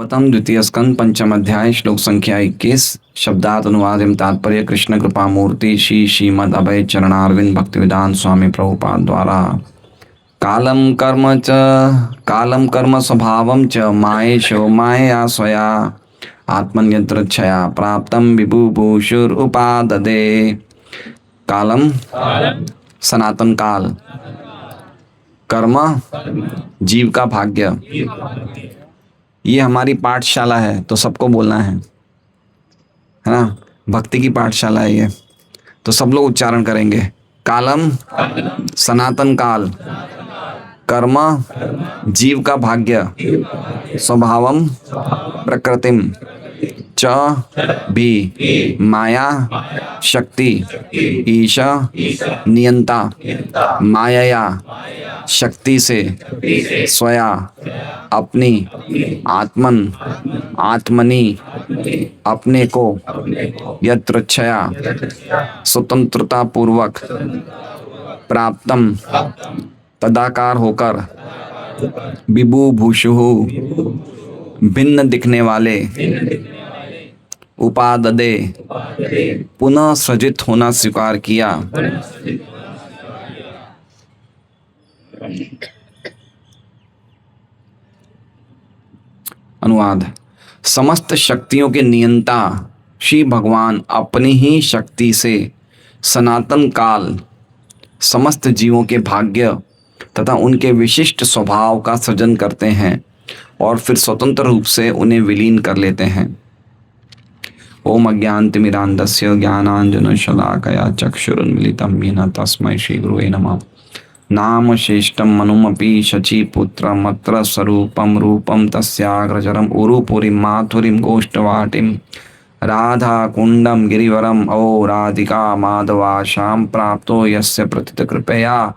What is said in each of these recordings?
भागवतम द्वितीय स्कंद पंचम अध्याय श्लोक संख्या 21 शब्दार्थ अनुवाद एवं तात्पर्य कृष्ण कृपा मूर्ति श्री श्रीमद अभय चरणारविंद भक्तिवेदांत स्वामी प्रभुपाद द्वारा। कालम कर्म स्वभावम च माहेशो माया स्वया आत्मन्यत्रच्छया प्राप्तम विभुभूषुर उपाददे। कालम सनातन काल, कर्म जीव का भाग्य। ये हमारी पाठशाला है तो सबको बोलना है ना। भक्ति की पाठशाला है ये, तो सब लोग उच्चारण करेंगे। कालम सनातन काल, कर्म जीव का भाग्य, स्वभावम प्रकृतिम च भी माया शक्ति ईशा नियंता माया शक्ति से स्वया अपनी आत्मन आत्मनि अपने को यत्रच्छया स्वतंत्रता पूर्वक प्राप्तम तदाकार होकर विभुभूषुः भिन्न दिखने वाले उपाददे पुनः सृजित होना स्वीकार किया। अनुवाद। समस्त शक्तियों के नियंता श्री भगवान अपनी ही शक्ति से सनातन काल समस्त जीवों के भाग्य तथा उनके विशिष्ट स्वभाव का सृजन करते हैं और फिर स्वतंत्र रूप से उन्हें विलीन कर लेते हैं। ओम अज्ञानतिमिरान्धस्य ज्ञानाञ्जनशलाकया चक्षुरुन्मीलितं येन तस्मै श्रीगुरुवे नमः। नाम श्रेष्ठं मनुमपि शचीपुत्रमत्र स्वरूपं रूपं तस्याग्रचरम् उरुपुरीं माथुरीं गोष्ठवाटिं राधाकुण्डं गिरिवरम् ओ राधिका माधवाशां प्राप्तो यस्य प्रतितकृपया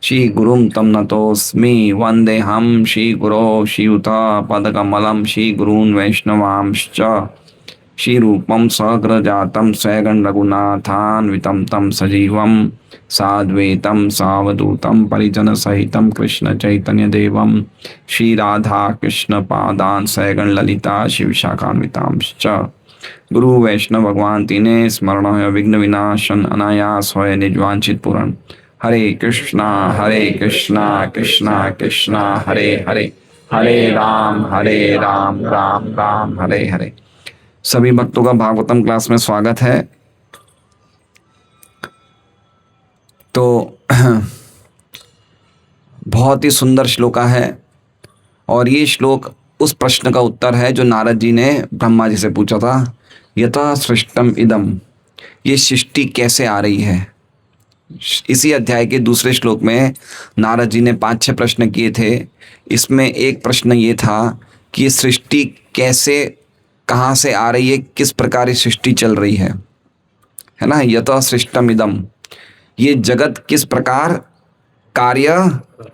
श्रीगुरुं तं नतोऽस्मि। वन्देऽहं श्रीगुरो श्रीयुतपदकमलं श्रीगुरून् वैष्णवांश्च श्रीरूपं सहग्रजातं स्वयं रघुनाथान्वितं तं सजीवं साद्वैतं सावधूतं परिजनसहितं कृष्णचैतन्यदेवं श्रीराधाकृष्णपादान् स्वयं ललिता शिवशाखान्वितांश्च। गुरु वैष्णव भगवान तीने स्मरण हो विघ्न विनाशन अनायास होय निजवांछित पूर्ण। हरे कृष्णा कृष्णा कृष्णा हरे हरे, हरे राम राम राम हरे हरे। सभी भक्तों का भागवतम क्लास में स्वागत है। तो बहुत ही सुंदर श्लोका है और ये श्लोक उस प्रश्न का उत्तर है जो नारद जी ने ब्रह्मा जी से पूछा था। यथा सृष्टम इदम, ये सृष्टि कैसे आ रही है। इसी अध्याय के दूसरे श्लोक में नारद जी ने 5-6 प्रश्न किए थे। इसमें एक प्रश्न ये था कि ये सृष्टि कैसे कहाँ से आ रही है, किस प्रकार सृष्टि चल रही है ना। यथा सृष्टम इदम, ये जगत किस प्रकार कार्य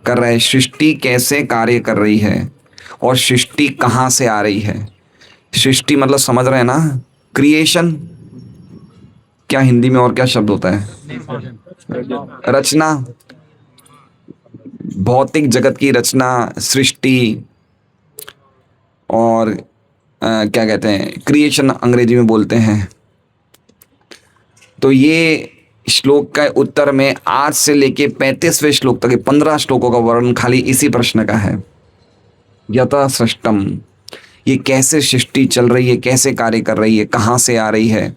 कर रहा है, सृष्टि कैसे कार्य कर रही है और सृष्टि कहाँ से आ रही है। सृष्टि मतलब समझ रहे हैं ना, क्रिएशन। क्या हिंदी में और क्या शब्द होता है, रचना, भौतिक जगत की रचना, सृष्टि, और क्या कहते हैं, क्रिएशन अंग्रेजी में बोलते हैं। तो ये श्लोक का उत्तर में आज से लेके 35वें श्लोक तक 15 श्लोकों का वर्णन खाली इसी प्रश्न का है। यथा सृष्टम, ये कैसे सृष्टि चल रही है, कैसे कार्य कर रही है, कहाँ से आ रही है,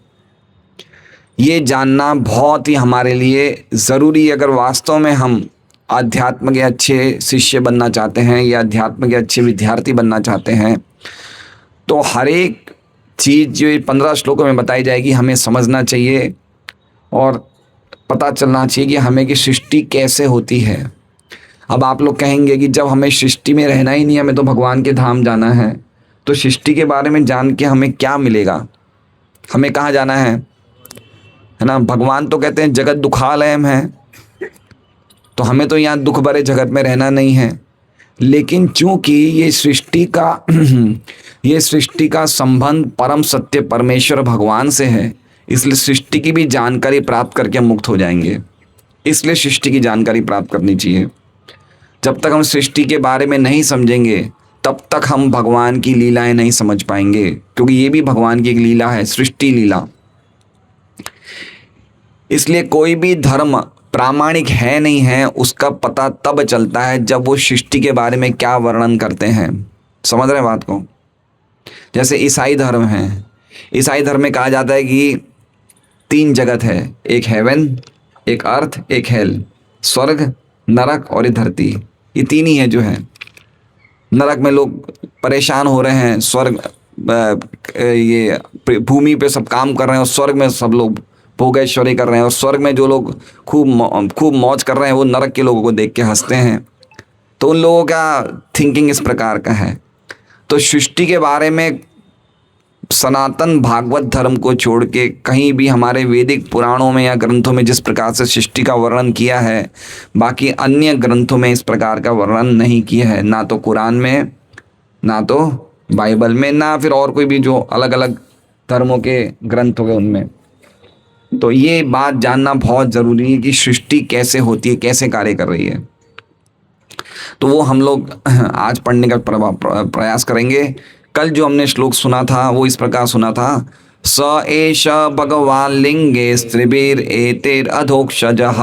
ये जानना बहुत ही हमारे लिए ज़रूरी है। अगर वास्तव में हम अध्यात्म के अच्छे शिष्य बनना चाहते हैं या अध्यात्म के अच्छे विद्यार्थी बनना चाहते हैं, तो हर एक चीज़ जो 15 श्लोकों में बताई जाएगी हमें समझना चाहिए और पता चलना चाहिए कि हमें कि सृष्टि कैसे होती है। अब आप लोग कहेंगे कि जब हमें सृष्टि में रहना ही नहीं है, हमें तो भगवान के धाम जाना है, तो सृष्टि के बारे में जान के हमें क्या मिलेगा, हमें कहाँ जाना है ना। भगवान तो कहते हैं जगत दुखालयम है, तो हमें तो यहाँ दुख भरे जगत में रहना नहीं है। लेकिन चूंकि ये सृष्टि का संबंध परम सत्य परमेश्वर भगवान से है, इसलिए सृष्टि की भी जानकारी प्राप्त करके हम मुक्त हो जाएंगे। इसलिए सृष्टि की जानकारी प्राप्त करनी चाहिए। जब तक हम सृष्टि के बारे में नहीं समझेंगे तब तक हम भगवान की लीलाएं नहीं समझ पाएंगे, क्योंकि ये भी भगवान की एक लीला है, सृष्टि लीला। इसलिए कोई भी धर्म प्रामाणिक है नहीं है उसका पता तब चलता है जब वो सृष्टि के बारे में क्या वर्णन करते हैं। समझ रहे हैं बात को? जैसे ईसाई धर्म है, ईसाई धर्म में कहा जाता है कि 3 जगत है, एक हेवन, एक अर्थ, एक हेल। स्वर्ग, नरक और ये धरती, ये 3 ही है जो है। नरक में लोग परेशान हो रहे हैं, स्वर्ग ये भूमि पे सब काम कर रहे हैं, और स्वर्ग में सब लोग भोगैश्वरी कर रहे हैं, और स्वर्ग में जो लोग खूब मौज कर रहे हैं वो नरक के लोगों को देख के हंसते हैं। तो उन लोगों का थिंकिंग इस प्रकार का है। तो सृष्टि के बारे में सनातन भागवत धर्म को छोड़ के कहीं भी हमारे वैदिक पुराणों में या ग्रंथों में जिस प्रकार से सृष्टि का वर्णन किया है, बाकी अन्य ग्रंथों में इस प्रकार का वर्णन नहीं किया है। ना तो कुरान में, ना तो बाइबल में, ना फिर और कोई भी जो अलग अलग धर्मों के ग्रंथ हो गए उनमें। तो ये बात जानना बहुत ज़रूरी है कि सृष्टि कैसे होती है, कैसे कार्य कर रही है। तो वो हम लोग आज पढ़ने का प्रयास करेंगे। कल जो हमने श्लोक सुना था वो इस प्रकार सुना था, स एष भगवान लिंगे स्त्रिभिर एतेर अधोक्षजः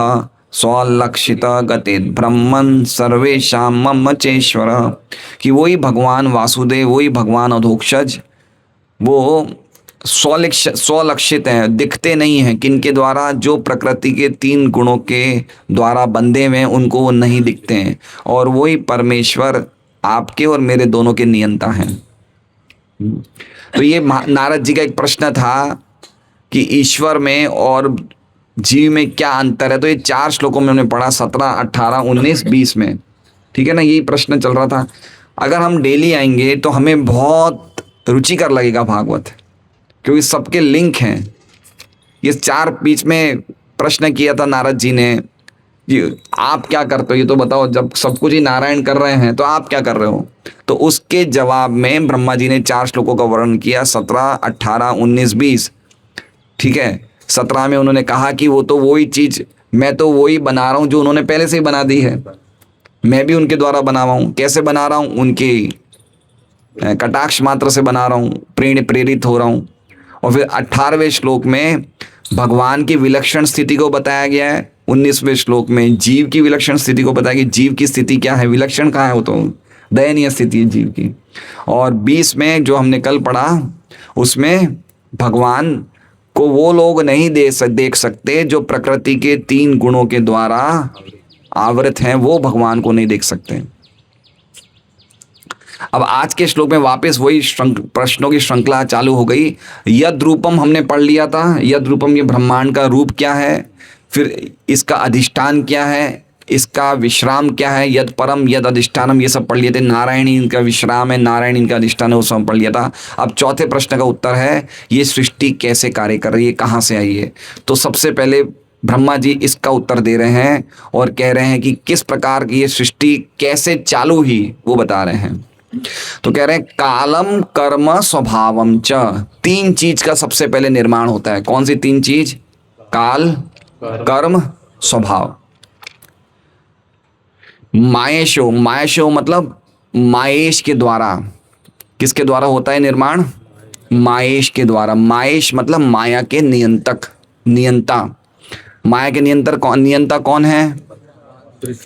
स्वलक्षित गतित ब्रह्मन् सर्वेषां ममचेश्वर। कि वही भगवान वासुदेव, वही भगवान अधोक्षज, वो स्वलक्षित हैं, दिखते नहीं हैं। किनके द्वारा? जो प्रकृति के 3 गुणों के द्वारा बंधे हुए हैं उनको वो नहीं दिखते हैं, और वही परमेश्वर आपके और मेरे दोनों के नियंता हैं। तो ये नारद जी का एक प्रश्न था कि ईश्वर में और जीव में क्या अंतर है। तो ये 4 श्लोकों में हमने पढ़ा, 17, 18, 19, 20 में। ठीक है ना, यही प्रश्न चल रहा था। अगर हम डेली आएंगे तो हमें बहुत रुचिकर लगेगा भागवत, क्योंकि सबके लिंक हैं। ये 4 बीच में प्रश्न किया था नारद जी ने कि आप क्या करते हो, ये तो बताओ। जब सब कुछ ही नारायण कर रहे हैं तो आप क्या कर रहे हो? तो उसके जवाब में ब्रह्मा जी ने 4 श्लोकों का वर्णन किया, 17, 18, 19, 20। ठीक है, 17 में उन्होंने कहा कि वो तो वही चीज़, मैं तो वही बना रहा हूँ जो उन्होंने पहले से ही बना दी है, मैं भी उनके द्वारा बना रहा हूँ। कैसे बना रहा हूँ? उनके कटाक्ष मात्र से बना रहा हूँ, प्रेरित हो रहा हूँ। और फिर 18वें श्लोक में भगवान की विलक्षण स्थिति को बताया गया है। 19वें श्लोक में जीव की विलक्षण स्थिति को बताया गया। जीव की स्थिति क्या है, विलक्षण कहाँ है? वो तो दयनीय स्थिति है जीव की। और 20 में जो हमने कल पढ़ा, उसमें भगवान को वो लोग नहीं देख सकते जो प्रकृति के 3 गुणों के द्वारा आवृत हैं, वो भगवान को नहीं देख सकते। अब आज के श्लोक में वापस वही प्रश्नों की श्रृंखला चालू हो गई। यद रूपम हमने पढ़ लिया था। यद रूपम, ये ब्रह्मांड का रूप क्या है, फिर इसका अधिष्ठान क्या है, इसका विश्राम क्या है, यद परम यद अधिष्ठानम, ये सब पढ़ लिए थे। नारायण इनका विश्राम है, नारायण इनका अधिष्ठान है, वो सब पढ़ लिया था। अब चौथे प्रश्न का उत्तर है, ये सृष्टि कैसे कार्य कर रही है, कहाँ से आई है। तो सबसे पहले ब्रह्मा जी इसका उत्तर दे रहे हैं और कह रहे हैं कि किस प्रकार की ये सृष्टि कैसे चालू हुई, वो बता रहे हैं। तो कह रहे हैं कालम कर्म स्वभावम च, 3 चीज का सबसे पहले निर्माण होता है। कौन सी 3 चीज? काल, कर्म, स्वभाव। मायेशो, मायेशो मतलब मायेश के द्वारा। किसके द्वारा होता है निर्माण? मायेश के द्वारा। मायेश मतलब माया के नियंतक, नियंता। माया के नियंता कौन है?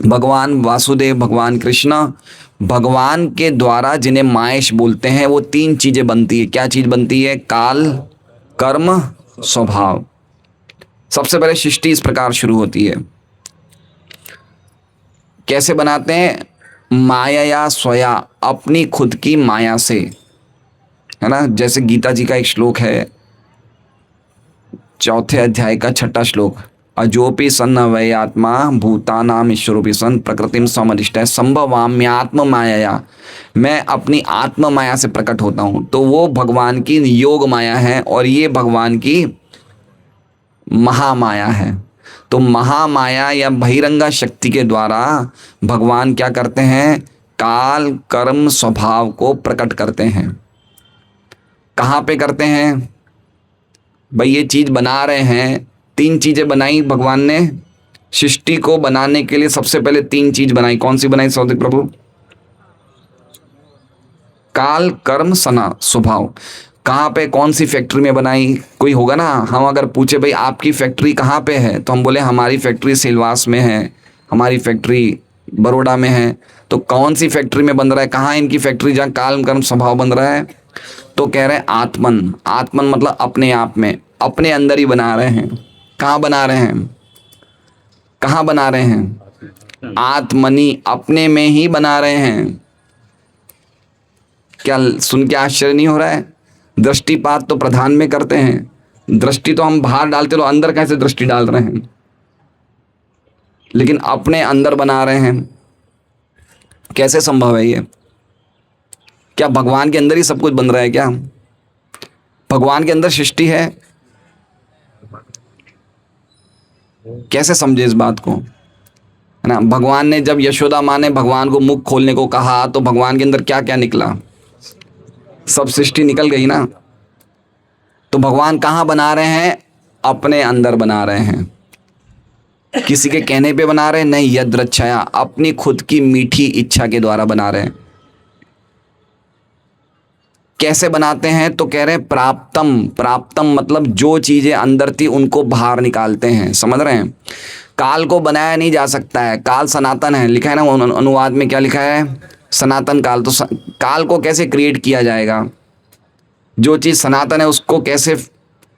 भगवान वासुदेव, भगवान कृष्ण। भगवान के द्वारा जिन्हें मायेश बोलते हैं, वो 3 चीजें बनती है। क्या चीज बनती है? काल, कर्म, स्वभाव। सबसे पहले सृष्टि इस प्रकार शुरू होती है। कैसे बनाते हैं? माया या स्वया, अपनी खुद की माया से, है ना। जैसे गीता जी का एक श्लोक है, 4थे अध्याय का 6ठा श्लोक, अजोपि सन्न वै आत्मा भूतानाम ईश्वरोपि सन प्रकृतिम समधिष्ठः संभवाम्यात्म माया, मैं अपनी आत्म माया से प्रकट होता हूँ। तो वो भगवान की योग माया है और ये भगवान की महामाया है। तो महामाया या बहिरंगा शक्ति के द्वारा भगवान क्या करते हैं? काल, कर्म, स्वभाव को प्रकट करते हैं। कहाँ पे करते हैं भाई? ये चीज बना रहे हैं, 3 चीजें बनाई भगवान ने। सृष्टि को बनाने के लिए सबसे पहले 3 चीज बनाई। कौन सी बनाई सौदिक प्रभु? काल कर्म सना स्वभाव। कहाँ पे कौन सी फैक्ट्री में बनाई, कोई होगा ना, हम अगर पूछे भाई आपकी फैक्ट्री कहाँ पे है तो हम बोले हमारी फैक्ट्री सिलवास में है, हमारी फैक्ट्री बड़ौदा में है। तो कौन सी फैक्ट्री में बन रहा है, कहाँ इनकी फैक्ट्री जहाँ काल कर्म स्वभाव बन रहा है? तो कह रहे हैं आत्मन। आत्मन मतलब अपने आप में, अपने अंदर ही बना रहे हैं। कहाँ बना रहे हैं, कहाँ बना रहे हैं? आत्मनि, अपने में ही बना रहे हैं। क्या सुन के आश्चर्य नहीं हो रहा है? दृष्टिपात तो प्रधान में करते हैं, दृष्टि तो हम बाहर डालते, तो अंदर कैसे दृष्टि डाल रहे हैं? लेकिन अपने अंदर बना रहे हैं। कैसे संभव है ये? क्या भगवान के अंदर ही सब कुछ बन रहा है क्या? भगवान के अंदर सृष्टि है? कैसे समझे इस बात को, है ना? भगवान ने जब यशोदा माँ ने भगवान को मुख खोलने को कहा तो भगवान के अंदर क्या क्या निकला? सब सृष्टि निकल गई ना। तो भगवान कहाँ बना रहे हैं? अपने अंदर बना रहे हैं। किसी के कहने पे बना रहे हैं? नहीं, यदृच्छया, अपनी खुद की मीठी इच्छा के द्वारा बना रहे हैं। कैसे बनाते हैं? तो कह रहे हैं प्राप्तम। प्राप्तम मतलब जो चीजें अंदर थी उनको बाहर निकालते हैं। समझ रहे हैं? काल को बनाया नहीं जा सकता है, काल सनातन है, लिखा है ना अनुवाद में, क्या लिखा है? सनातन काल। तो काल को कैसे क्रिएट किया जाएगा? जो चीज़ सनातन है उसको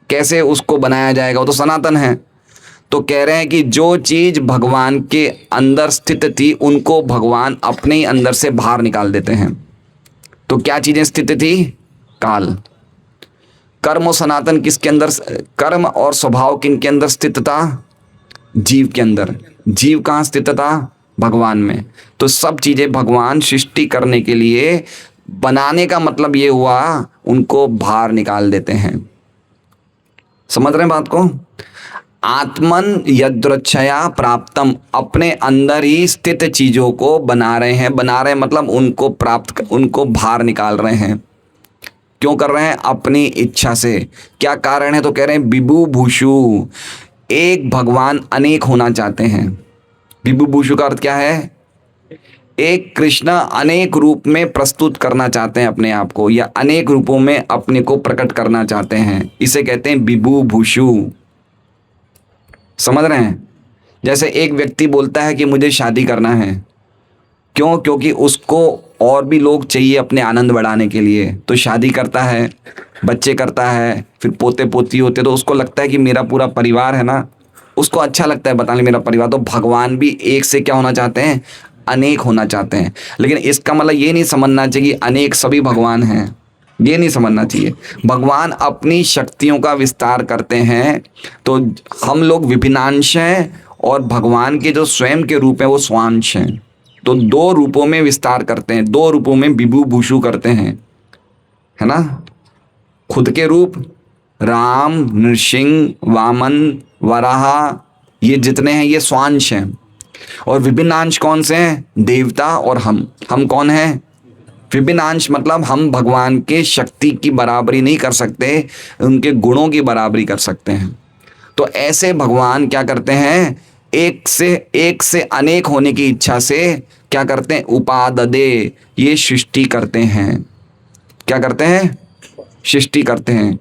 कैसे उसको बनाया जाएगा? वो तो सनातन है। तो कह रहे हैं कि जो चीज़ भगवान के अंदर स्थित थी उनको भगवान अपने ही अंदर से बाहर निकाल देते हैं। तो क्या चीज़ें स्थित थी? काल। कर्म और सनातन किसके अंदर, कर्म और स्वभाव किनके अंदर स्थित था? जीव के अंदर। जीव कहाँ स्थित था? भगवान में। तो सब चीज़ें भगवान सृष्टि करने के लिए, बनाने का मतलब ये हुआ उनको बाहर निकाल देते हैं। समझ रहे हैं बात को? आत्मन यदृच्छया प्राप्तम, अपने अंदर ही स्थित चीजों को बना रहे हैं। बना रहे हैं मतलब उनको प्राप्त, उनको बाहर निकाल रहे हैं। क्यों कर रहे हैं? अपनी इच्छा से। क्या कारण है? तो कह रहे हैं विभु भूषु, एक भगवान अनेक होना चाहते हैं। विभु भूषु का अर्थ क्या है? एक कृष्ण अनेक रूप में प्रस्तुत करना चाहते हैं अपने आप को, या अनेक रूपों में अपने को प्रकट करना चाहते हैं। इसे कहते हैं विभु भूषु। समझ रहे हैं? जैसे एक व्यक्ति बोलता है कि मुझे शादी करना है, क्यों? क्योंकि उसको और भी लोग चाहिए अपने आनंद बढ़ाने के लिए, तो शादी करता है, बच्चे करता है, फिर पोते पोती होते, तो उसको लगता है कि मेरा पूरा परिवार है ना, उसको अच्छा लगता है बताने मेरा परिवार। तो भगवान भी एक से क्या होना चाहते हैं? अनेक होना चाहते हैं। लेकिन इसका मतलब ये नहीं समझना चाहिए कि अनेक सभी भगवान हैं, ये नहीं समझना चाहिए। भगवान अपनी शक्तियों का विस्तार करते हैं, तो हम लोग विभिन्नांश हैं और भगवान के जो स्वयं के रूप हैं वो स्वांश हैं। तो दो रूपों में विस्तार करते हैं, दो रूपों में विभु भूषु करते हैं, है ना? खुद के रूप राम, नृसिंह, वामन, वराह, ये जितने हैं ये स्वांश हैं। और विभिन्न अंश कौन से हैं? देवता और हम कौन हैं? विभिन्न अंश मतलब हम भगवान के शक्ति की बराबरी नहीं कर सकते, उनके गुणों की बराबरी कर सकते हैं। तो ऐसे भगवान क्या करते हैं? एक से अनेक होने की इच्छा से क्या करते हैं? उपाददे, ये सृष्टि करते हैं। क्या करते हैं? सृष्टि करते हैं।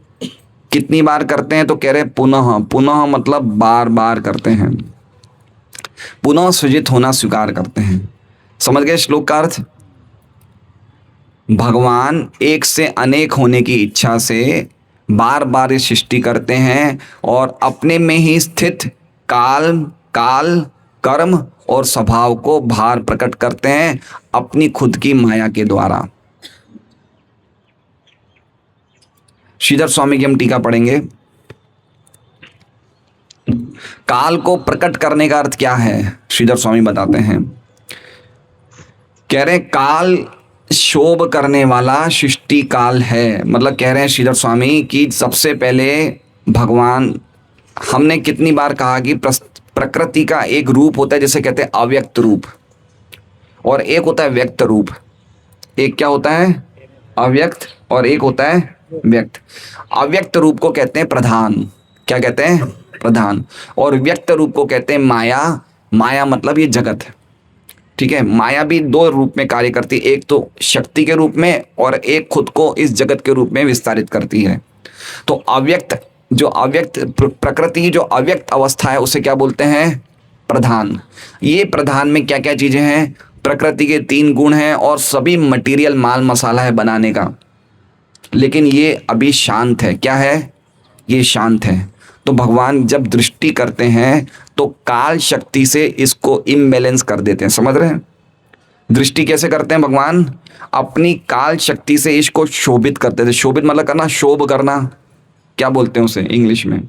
कितनी बार करते हैं? तो कह रहे हैं पुनः। पुनः मतलब बार बार करते हैं, पुनः सृजित होना स्वीकार करते हैं। समझ गए श्लोक का अर्थ? भगवान एक से अनेक होने की इच्छा से बार बार ये सृष्टि करते हैं और अपने में ही स्थित काल, कर्म और स्वभाव को बाहर प्रकट करते हैं अपनी खुद की माया के द्वारा। श्रीधर स्वामी की हम टीका पढ़ेंगे। काल को प्रकट करने का अर्थ क्या है? श्रीधर स्वामी बताते हैं, कह रहे काल शोभ करने वाला सृष्टि काल है। मतलब कह रहे हैं श्रीधर स्वामी कि सबसे पहले भगवान, हमने कितनी बार कहा कि प्रकृति का एक रूप होता है जिसे कहते हैं अव्यक्त रूप, और एक होता है व्यक्त रूप। एक क्या होता है? अव्यक्त, और एक होता है व्यक्त। अव्यक्त रूप को कहते हैं प्रधान। क्या कहते हैं? प्रधान। और व्यक्त रूप को कहते हैं माया। माया मतलब ये जगत, ठीक है, माया भी दो रूप में कार्य करती है, एक तो शक्ति के रूप में और एक खुद को इस जगत के रूप में विस्तारित करती है। तो अव्यक्त प्रकृति की जो अव्यक्त अवस्था है उसे क्या बोलते हैं? प्रधान। ये प्रधान में क्या क्या चीजें हैं? प्रकृति के 3 गुण हैं और सभी मटेरियल माल मसाला है बनाने का, लेकिन ये अभी शांत है। क्या है? ये शांत है। तो भगवान जब दृष्टि करते हैं तो काल शक्ति से इसको इम्बैलेंस कर देते हैं। समझ रहे हैं? दृष्टि कैसे करते हैं भगवान? अपनी काल शक्ति से इसको शोभित करते थे। शोभित मतलब करना, शोभ करना, क्या बोलते हैं उसे इंग्लिश में?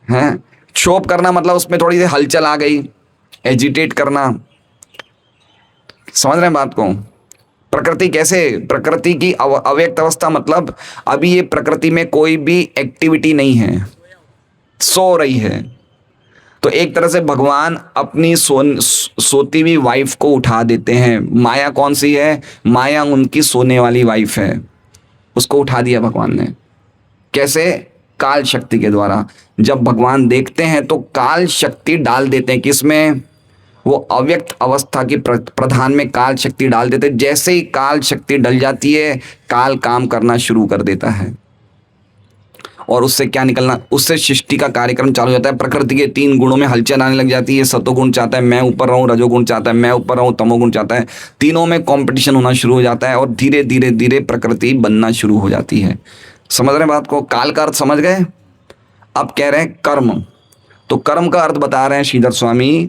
हैं, शोभ करना मतलब उसमें थोड़ी सी हलचल आ गई, एजिटेट करना। समझ रहे हैं बात को? प्रकृति कैसे? प्रकृति की अव्यक्त अवस्था मतलब अभी ये प्रकृति में कोई भी एक्टिविटी नहीं है, सो रही है। तो एक तरह से भगवान अपनी सोती हुई वाइफ को उठा देते हैं। माया कौन सी है? माया उनकी सोने वाली वाइफ है, उसको उठा दिया भगवान ने। कैसे? काल शक्ति के द्वारा। जब भगवान देखते हैं तो काल शक्ति डाल देते हैं किसमें? वो अव्यक्त अवस्था की प्रधान में काल शक्ति डाल देते हैं। जैसे ही काल शक्ति डल जाती है, काल काम करना शुरू कर देता है और उससे क्या निकलना? उससे सृष्टि का कार्यक्रम चालू हो जाता है। प्रकृति के 3 गुणों में हलचल आने लग जाती है। सतोगुण चाहता है मैं ऊपर रहूं, रजोगुण चाहता है मैं ऊपर रहूं, तमोगुण चाहता है। तीनों में कंपटीशन होना शुरू हो जाता है और धीरे धीरे धीरे प्रकृति बनना शुरू हो जाती है। समझ रहे हैं बात को? काल का अर्थ समझ गए? अब कह रहे हैं कर्म। तो कर्म का अर्थ बता रहे हैं श्रीधर स्वामी।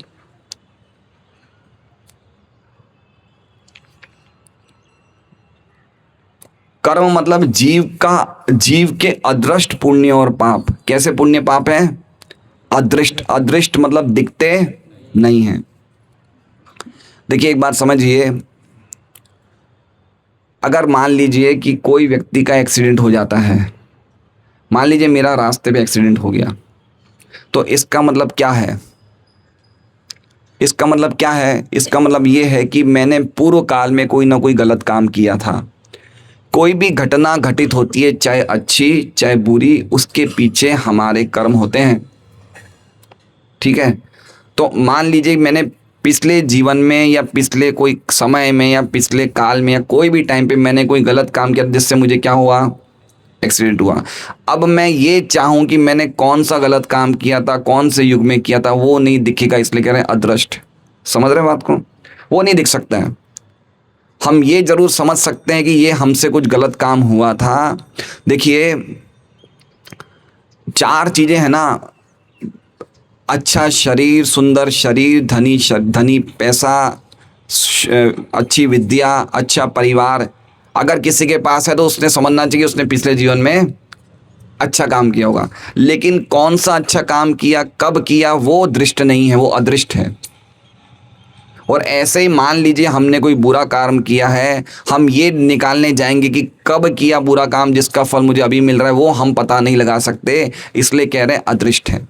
कर्म मतलब जीव के अदृष्ट पुण्य और पाप। कैसे पुण्य पाप है? अदृष्ट। अदृष्ट मतलब दिखते नहीं है। देखिए एक बात समझिए, अगर मान लीजिए कि कोई व्यक्ति का एक्सीडेंट हो जाता है, मान लीजिए मेरा रास्ते पे एक्सीडेंट हो गया, तो इसका मतलब क्या है? इसका मतलब क्या है? इसका मतलब ये है कि मैंने पूर्व काल में कोई ना कोई गलत काम किया था। कोई भी घटना घटित होती है, चाहे अच्छी चाहे बुरी, उसके पीछे हमारे कर्म होते हैं। ठीक है? तो मान लीजिए मैंने पिछले जीवन में या पिछले कोई समय में या पिछले काल में या कोई भी टाइम पे मैंने कोई गलत काम किया जिससे मुझे क्या हुआ? एक्सीडेंट हुआ। अब मैं ये चाहूं कि मैंने कौन सा गलत काम किया था, कौन से युग में किया था, वो नहीं दिखेगा, इसलिए कह रहे हैं अदृष्ट। समझ रहे हैं बात को? वो नहीं दिख सकता है। हम ये जरूर समझ सकते हैं कि ये हमसे कुछ गलत काम हुआ था। देखिए 4 चीजें हैं ना, अच्छा शरीर, सुंदर शरीर, धनी पैसा, अच्छी विद्या, अच्छा परिवार। अगर किसी के पास है तो उसने समझना चाहिए उसने पिछले जीवन में अच्छा काम किया होगा, लेकिन कौन सा अच्छा काम किया, कब किया, वो दृष्ट नहीं है, वो अदृष्ट है। और ऐसे ही मान लीजिए हमने कोई बुरा काम किया है, हम ये निकालने जाएंगे कि कब किया बुरा काम जिसका फल मुझे अभी मिल रहा है, वो हम पता नहीं लगा सकते, इसलिए कह रहे हैं अदृष्ट है।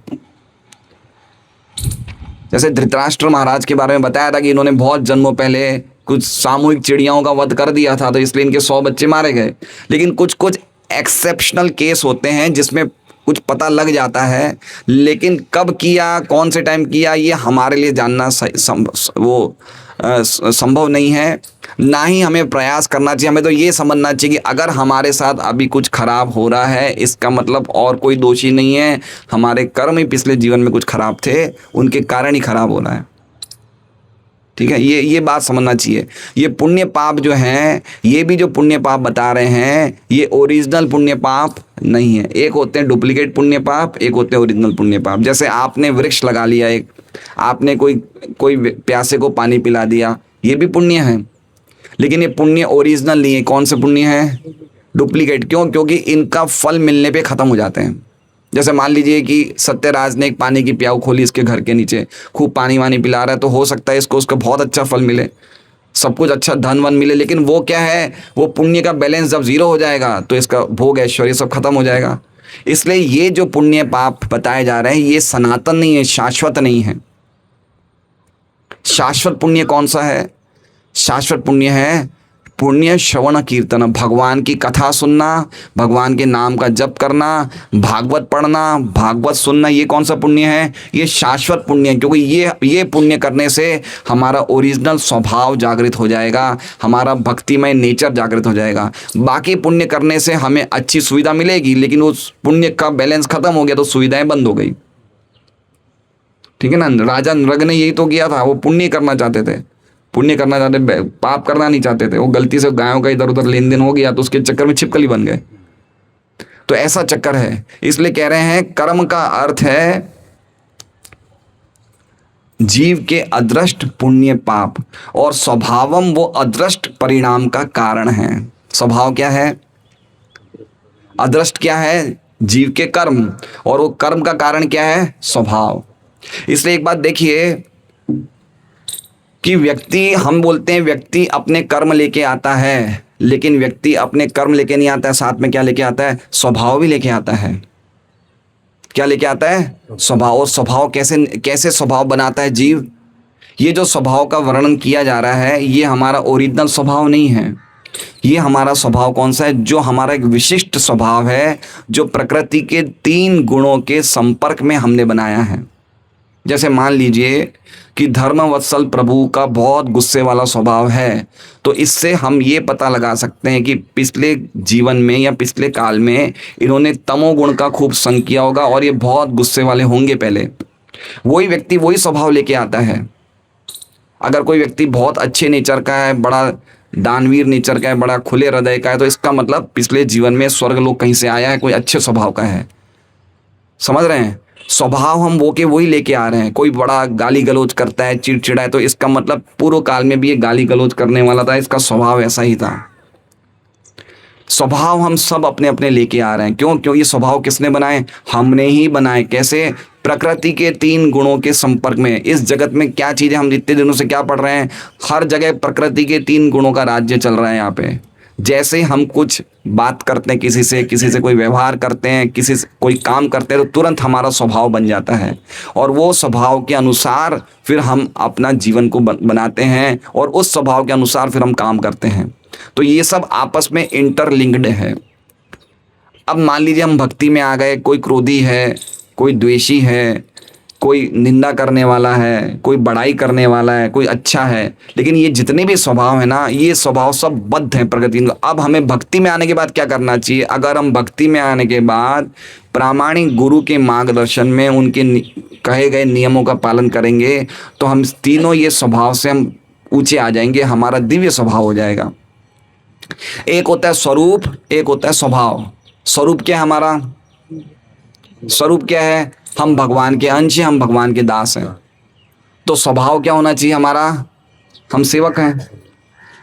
जैसे धृतराष्ट्र महाराज के बारे में बताया था कि इन्होंने बहुत जन्मों पहले कुछ सामूहिक चिड़ियाओं का वध कर दिया था, तो इसलिए इनके 100 बच्चे मारे गए। लेकिन कुछ कुछ एक्सेप्शनल केस होते हैं जिसमें कुछ पता लग जाता है, लेकिन कब किया, कौन से टाइम किया, ये हमारे लिए जानना संभव नहीं है, ना ही हमें प्रयास करना चाहिए। हमें तो ये समझना चाहिए कि अगर हमारे साथ अभी कुछ खराब हो रहा है, इसका मतलब और कोई दोषी नहीं है, हमारे कर्म ही पिछले जीवन में कुछ खराब थे, उनके कारण ही खराब हो रहा है। ठीक है, ये बात समझना चाहिए। ये पुण्य पाप जो हैं, ये भी जो पुण्य पाप बता रहे हैं, ये ओरिजिनल पुण्य पाप नहीं है। एक होते हैं डुप्लीकेट पुण्य पाप, एक होते हैं ओरिजिनल पुण्य पाप। जैसे आपने वृक्ष लगा लिया, एक आपने कोई प्यासे को पानी पिला दिया, ये भी पुण्य है, लेकिन ये पुण्य ओरिजिनल नहीं है। कौन से पुण्य है? डुप्लीकेट। क्यों? क्योंकि इनका फल मिलने पे ख़त्म हो जाते हैं। जैसे मान लीजिए कि सत्यराज ने एक पानी की प्याऊ खोली इसके घर के नीचे, खूब पानी वानी पिला रहा है, तो हो सकता है इसको उसका बहुत अच्छा फल मिले, सब कुछ अच्छा धन वन मिले, लेकिन वो क्या है, वो पुण्य का बैलेंस जब 0 हो जाएगा तो इसका भोग ऐश्वर्य सब खत्म हो जाएगा। इसलिए ये जो पुण्य पाप बताए जा रहे हैं ये सनातन नहीं है, शाश्वत नहीं है। शाश्वत पुण्य कौन सा है? शाश्वत पुण्य है पुण्य श्रवण कीर्तन, भगवान की कथा सुनना, भगवान के नाम का जप करना, भागवत पढ़ना, भागवत सुनना, ये कौन सा पुण्य है? ये शाश्वत पुण्य है, क्योंकि ये पुण्य करने से हमारा ओरिजिनल स्वभाव जागृत हो जाएगा, हमारा भक्तिमय नेचर जागृत हो जाएगा। बाकी पुण्य करने से हमें अच्छी सुविधा मिलेगी, लेकिन उस पुण्य का बैलेंस खत्म हो गया तो सुविधाएं बंद हो गई। ठीक है ना? राजा नृग ने यही तो किया था, वो पुण्य करना चाहते थे, पाप करना नहीं चाहते थे। वो गलती से गायों का इधर उधर लेन देन हो गया तो उसके चक्कर में छिपकली बन गए। तो ऐसा चक्कर है, इसलिए कह रहे हैं कर्म का अर्थ है जीव के अदृष्ट पुण्य पाप, और स्वभावम वो अदृष्ट परिणाम का कारण है। स्वभाव क्या है? अदृष्ट क्या है? जीव के कर्म, और वो कर्म का कारण क्या है? स्वभाव। इसलिए एक बात देखिए कि व्यक्ति, हम बोलते हैं व्यक्ति अपने कर्म लेके आता है, लेकिन व्यक्ति अपने कर्म लेके नहीं आता है, साथ में क्या लेके आता है? स्वभाव भी लेके आता है। क्या लेके आता है? स्वभाव। और स्वभाव कैसे स्वभाव बनाता है जीव? ये जो स्वभाव का वर्णन किया जा रहा है, ये हमारा ओरिजिनल स्वभाव नहीं है। ये हमारा स्वभाव कौन सा है? जो हमारा एक विशिष्ट स्वभाव है, जो प्रकृति के 3 गुणों के संपर्क में हमने बनाया है। जैसे मान लीजिए कि धर्मवत्सल प्रभु का बहुत गुस्से वाला स्वभाव है, तो इससे हम ये पता लगा सकते हैं कि पिछले जीवन में या पिछले काल में इन्होंने तमोगुण का खूब संग किया होगा और ये बहुत गुस्से वाले होंगे पहले। वही व्यक्ति वही स्वभाव लेके आता है। अगर कोई व्यक्ति बहुत अच्छे नेचर का है, बड़ा दानवीर नेचर का है, बड़ा खुले हृदय का है, तो इसका मतलब पिछले जीवन में स्वर्ग लोक कहीं से आया है, कोई अच्छे स्वभाव का है। समझ रहे हैं? स्वभाव हम वो के वही लेके आ रहे हैं। कोई बड़ा गाली गलौज करता है, चिड़चिड़ा है, तो इसका मतलब पूर्व काल में भी ये गाली गलौज करने वाला था, इसका स्वभाव ऐसा ही था। स्वभाव हम सब अपने अपने लेके आ रहे हैं। क्यों? क्यों ये स्वभाव किसने बनाए? हमने ही बनाए। कैसे? प्रकृति के 3 गुणों के संपर्क में। इस जगत में क्या चीज़ है, हम इतने दिनों से क्या पढ़ रहे हैं? हर जगह प्रकृति के 3 गुणों का राज्य चल रहा है यहाँ पे। जैसे हम कुछ बात करते हैं किसी से कोई व्यवहार करते हैं, किसी से कोई काम करते हैं, तो तुरंत हमारा स्वभाव बन जाता है, और वो स्वभाव के अनुसार फिर हम अपना जीवन को बनाते हैं, और उस स्वभाव के अनुसार फिर हम काम करते हैं। तो ये सब आपस में इंटरलिंक्ड है। अब मान लीजिए हम भक्ति में आ गए, कोई क्रोधी है, कोई द्वेषी है, कोई निंदा करने वाला है, कोई बड़ाई करने वाला है, कोई अच्छा है, लेकिन ये जितने भी स्वभाव है ना, ये स्वभाव सब बद्ध हैं प्रकृति। अब हमें भक्ति में आने के बाद क्या करना चाहिए? अगर हम भक्ति में आने के बाद प्रामाणिक गुरु के मार्गदर्शन में उनके कहे गए नियमों का पालन करेंगे, तो हम तीनों ये स्वभाव से हम ऊंचे आ जाएंगे, हमारा दिव्य स्वभाव हो जाएगा। एक होता है स्वरूप, एक होता है स्वभाव। स्वरूप क्या है हमारा? स्वरूप क्या है? हम भगवान के अंश हैं, हम भगवान के दास हैं। तो स्वभाव क्या होना चाहिए हमारा? हम सेवक हैं।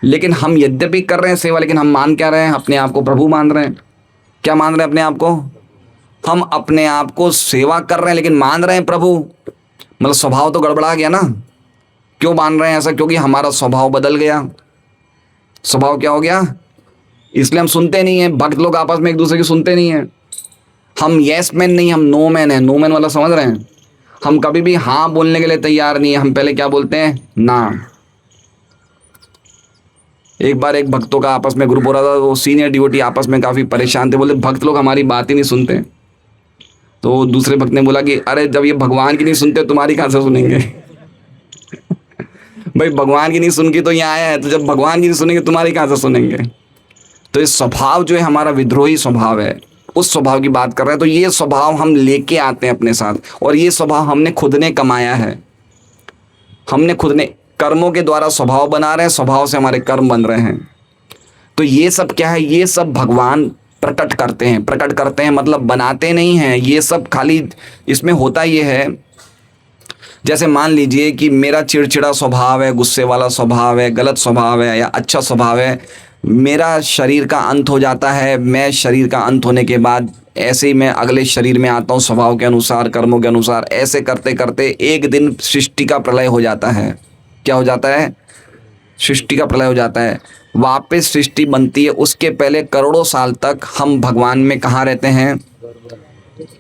लेकिन हम यद्यपि कर रहे हैं सेवा, लेकिन हम मान क्या रहे हैं? अपने आप को प्रभु मान रहे हैं। क्या मान रहे हैं अपने आप को? हम अपने आप को सेवा कर रहे हैं, लेकिन मान रहे हैं प्रभु। मतलब स्वभाव तो गड़बड़ा गया ना। क्यों मान रहे हैं ऐसा? क्योंकि हमारा स्वभाव बदल गया। स्वभाव क्या हो गया? इसलिए हम सुनते नहीं हैं। भक्त लोग आपस में एक दूसरे की सुनते नहीं हैं। हम यस मैन नहीं, हम नो मैन है। नो मैन वाला समझ रहे हैं? हम कभी भी हाँ बोलने के लिए तैयार नहीं है, हम पहले क्या बोलते हैं? ना। एक बार एक भक्तों का आपस में ग्रुप हो रहा था, वो सीनियर डिवोटी आपस में काफ़ी परेशान थे, बोले भक्त लोग हमारी बात ही नहीं सुनते। तो दूसरे भक्त ने बोला कि अरे जब ये भगवान की नहीं सुनते तुम्हारी कहाँ से सुनेंगे? भाई भगवान की नहीं सुन के तो यहाँ आया है, तो जब भगवान की नहीं सुनेंगे तुम्हारी कहाँ से सुनेंगे? तो ये स्वभाव जो है हमारा विद्रोही स्वभाव है, उस स्वभाव की बात कर रहे हैं। तो ये स्वभाव हम लेके आते हैं अपने साथ, और ये स्वभाव हमने खुद ने कमाया है। हमने खुद ने कर्मों के द्वारा स्वभाव बना रहे हैं, स्वभाव से हमारे कर्म बन रहे हैं। तो ये सब क्या है? ये सब भगवान प्रकट करते हैं। प्रकट करते हैं मतलब बनाते नहीं हैं। ये सब खाली इसमें होता ये है, जैसे मान लीजिए कि मेरा चिड़चिड़ा स्वभाव है, गुस्से वाला स्वभाव है, गलत स्वभाव है या अच्छा स्वभाव है, मेरा शरीर का अंत हो जाता है। मैं शरीर का अंत होने के बाद ऐसे ही मैं अगले शरीर में आता हूँ, स्वभाव के अनुसार, कर्मों के अनुसार। ऐसे करते करते एक दिन सृष्टि का प्रलय हो जाता है। क्या हो जाता है? सृष्टि का प्रलय हो जाता है। वापस सृष्टि बनती है। उसके पहले करोड़ों साल तक हम भगवान में कहाँ रहते हैं?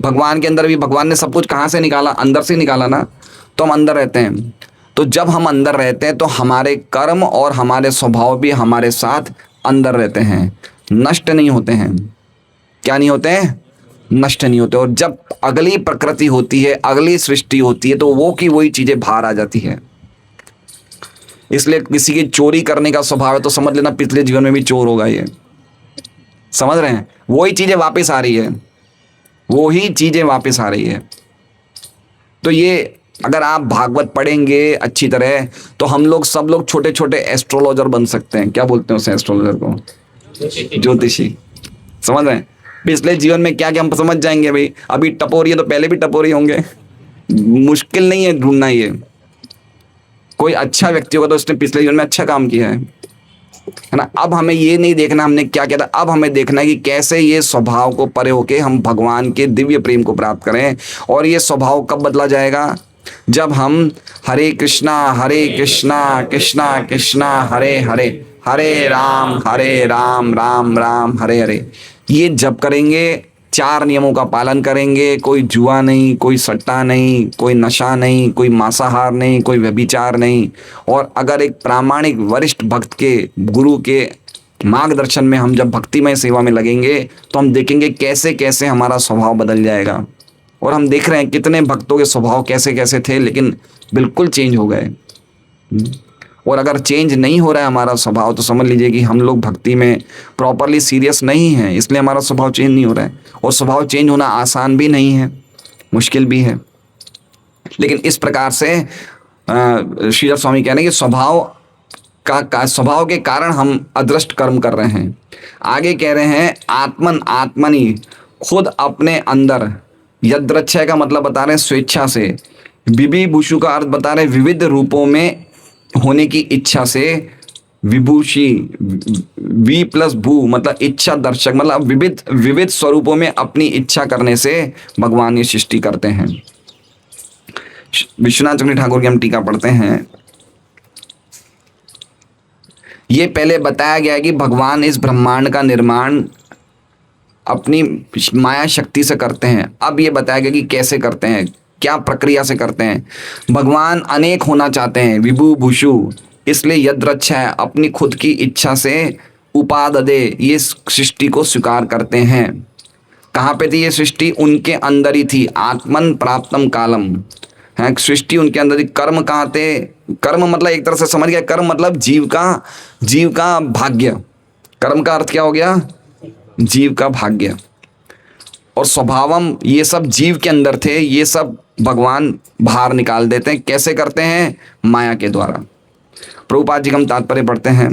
भगवान के अंदर भी। भगवान ने सब कुछ कहाँ से निकाला? अंदर से निकाला ना। तो हम अंदर रहते हैं। तो जब हम अंदर रहते हैं तो हमारे कर्म और हमारे स्वभाव भी हमारे साथ अंदर रहते हैं, नष्ट नहीं होते हैं। क्या नहीं होते हैं? नष्ट नहीं होते। और जब अगली प्रकृति होती है, अगली सृष्टि होती है, तो वो की वही चीजें बाहर आ जाती है। इसलिए किसी की चोरी करने का स्वभाव है तो समझ लेना पिछले जीवन में भी चोर होगा ये। समझ रहे हैं? वही चीजें वापस आ रही है, वही चीजें वापस आ रही है। तो ये अगर आप भागवत पढ़ेंगे अच्छी तरह तो हम लोग सब लोग छोटे छोटे एस्ट्रोलॉजर बन सकते हैं। क्या बोलते हैं उस एस्ट्रोलॉजर को? ज्योतिषी। समझ रहे हैं? पिछले जीवन में क्या क्या हम समझ जाएंगे भाई। अभी टपोरी है तो पहले भी टपोरी होंगे। मुश्किल नहीं है ढूंढना। ये कोई अच्छा व्यक्ति होगा तो उसने पिछले जीवन में अच्छा काम किया है ना। अब हमें ये नहीं देखना हमने क्या किया था, अब हमें देखना है कि कैसे ये स्वभाव को परे होके हम भगवान के दिव्य प्रेम को प्राप्त करें। और ये स्वभाव कब बदला जाएगा? जब हम हरे कृष्णा कृष्णा कृष्णा हरे हरे, हरे राम राम राम हरे हरे, ये जप करेंगे, 4 नियमों का पालन करेंगे, कोई जुआ नहीं, कोई सट्टा नहीं, कोई नशा नहीं, कोई मांसाहार नहीं, कोई व्यभिचार नहीं। और अगर एक प्रामाणिक वरिष्ठ भक्त के, गुरु के मार्गदर्शन में हम जब भक्तिमय सेवा में लगेंगे तो हम देखेंगे कैसे कैसे हमारा स्वभाव बदल जाएगा। और हम देख रहे हैं कितने भक्तों के स्वभाव कैसे कैसे थे लेकिन बिल्कुल चेंज हो गए। और अगर चेंज नहीं हो रहा है हमारा स्वभाव तो समझ लीजिए कि हम लोग भक्ति में प्रॉपरली सीरियस नहीं हैं, इसलिए हमारा स्वभाव चेंज नहीं हो रहा है। और स्वभाव चेंज होना आसान भी नहीं है, मुश्किल भी है। लेकिन इस प्रकार से श्रीधर स्वामी कह रहे हैं कि स्वभाव के कारण हम अदृष्ट कर्म कर रहे हैं। आगे कह रहे हैं आत्मनि, खुद अपने अंदर, यदृच्छा का मतलब बता रहे हैं स्वेच्छा से, विभिभूषु का अर्थ बता रहे हैं विविध रूपों में होने की इच्छा से, विभूषी वी प्लस भू मतलब इच्छा दर्शक, मतलब विविध स्वरूपों में अपनी इच्छा करने से भगवान ये सृष्टि करते हैं। विश्वनाथ चक्रवर्ती ठाकुर की हम टीका पढ़ते हैं। ये पहले बताया गया है कि भगवान इस ब्रह्मांड का निर्माण अपनी माया शक्ति से करते हैं। अब ये बताया गया कि कैसे करते हैं, क्या प्रक्रिया से करते हैं। भगवान अनेक होना चाहते हैं, विभु भूषु, इसलिए यदृच्छा है, अपनी खुद की इच्छा से उपाददे ये सृष्टि को स्वीकार करते हैं। कहाँ पे थी ये सृष्टि? उनके अंदर ही थी। आत्मन प्राप्तम कालम है, सृष्टि उनके अंदर ही। कर्म कहाँ थे? कर्म मतलब एक तरह से समझ गया, कर्म मतलब जीव का भाग्य। कर्म का अर्थ क्या हो गया? जीव का भाग्य। और स्वभावम ये सब जीव के अंदर थे, ये सब भगवान बाहर निकाल देते हैं। कैसे करते हैं? माया के द्वारा। प्रभुपाद जी का हम तात्पर्य पढ़ते हैं,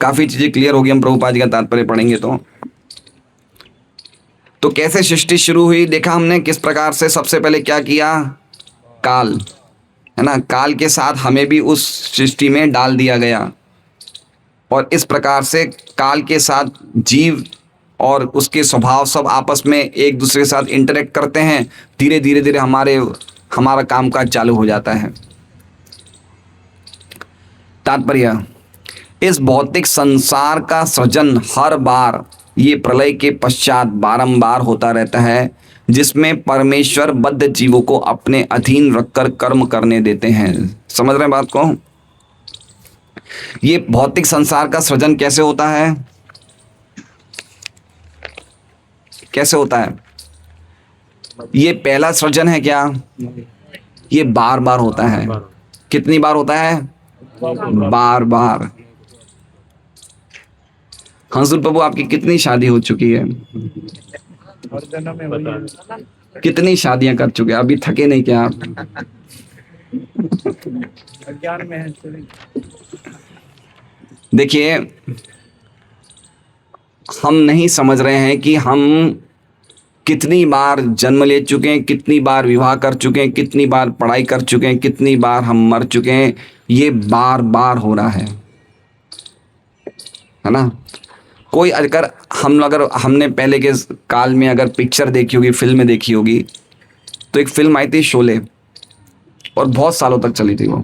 काफी चीजें क्लियर होगी हम प्रभुपाद जी का तात्पर्य पढ़ेंगे तो कैसे सृष्टि शुरू हुई देखा हमने। किस प्रकार से सबसे पहले क्या किया? काल है ना, काल के साथ हमें भी उस सृष्टि में डाल दिया गया। और इस प्रकार से काल के साथ जीव और उसके स्वभाव सब आपस में एक दूसरे के साथ इंटरेक्ट करते हैं। धीरे धीरे हमारा कामकाज चालू हो जाता है। तात्पर्य, इस भौतिक संसार का सृजन हर बार ये प्रलय के पश्चात बारंबार होता रहता है, जिसमें परमेश्वर बद्ध जीवों को अपने अधीन रखकर कर्म करने देते हैं। समझ रहे हैं बात को? ये भौतिक संसार का सृजन कैसे होता है? कैसे होता है? ये पहला सृजन है क्या? ये बार बार होता है। कितनी बार होता है? बार बार। हंसुल प्रभु, आपकी कितनी शादी हो चुकी है? कितनी शादियां कर चुके हैं? अभी थके नहीं क्या आप? देखिए, हम नहीं समझ रहे हैं कि हम कितनी बार जन्म ले चुके हैं, कितनी बार विवाह कर चुके हैं, कितनी बार पढ़ाई कर चुके हैं, कितनी बार हम मर चुके हैं। ये बार बार हो रहा है ना। कोई अगर हमने पहले के काल में अगर पिक्चर देखी होगी, फिल्म देखी होगी, तो एक फिल्म आई थी शोले, और बहुत सालों तक चली थी वो।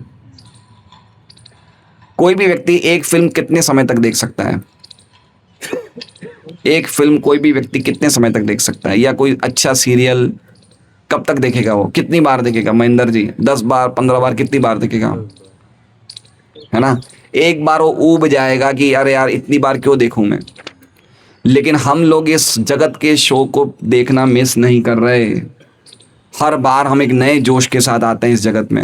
कोई भी व्यक्ति एक फिल्म कितने समय तक देख सकता है? एक फिल्म कोई भी व्यक्ति कितने समय तक देख सकता है? या कोई अच्छा सीरियल कब तक देखेगा? वो कितनी बार देखेगा महेंद्र जी? 10 बार, 15 बार, कितनी बार देखेगा? है ना? एक बार वो ऊब जाएगा कि अरे यार इतनी बार क्यों देखूं मैं। लेकिन हम लोग इस जगत के शो को देखना मिस नहीं कर रहे। हर बार हम एक नए जोश के साथ आते हैं इस जगत में।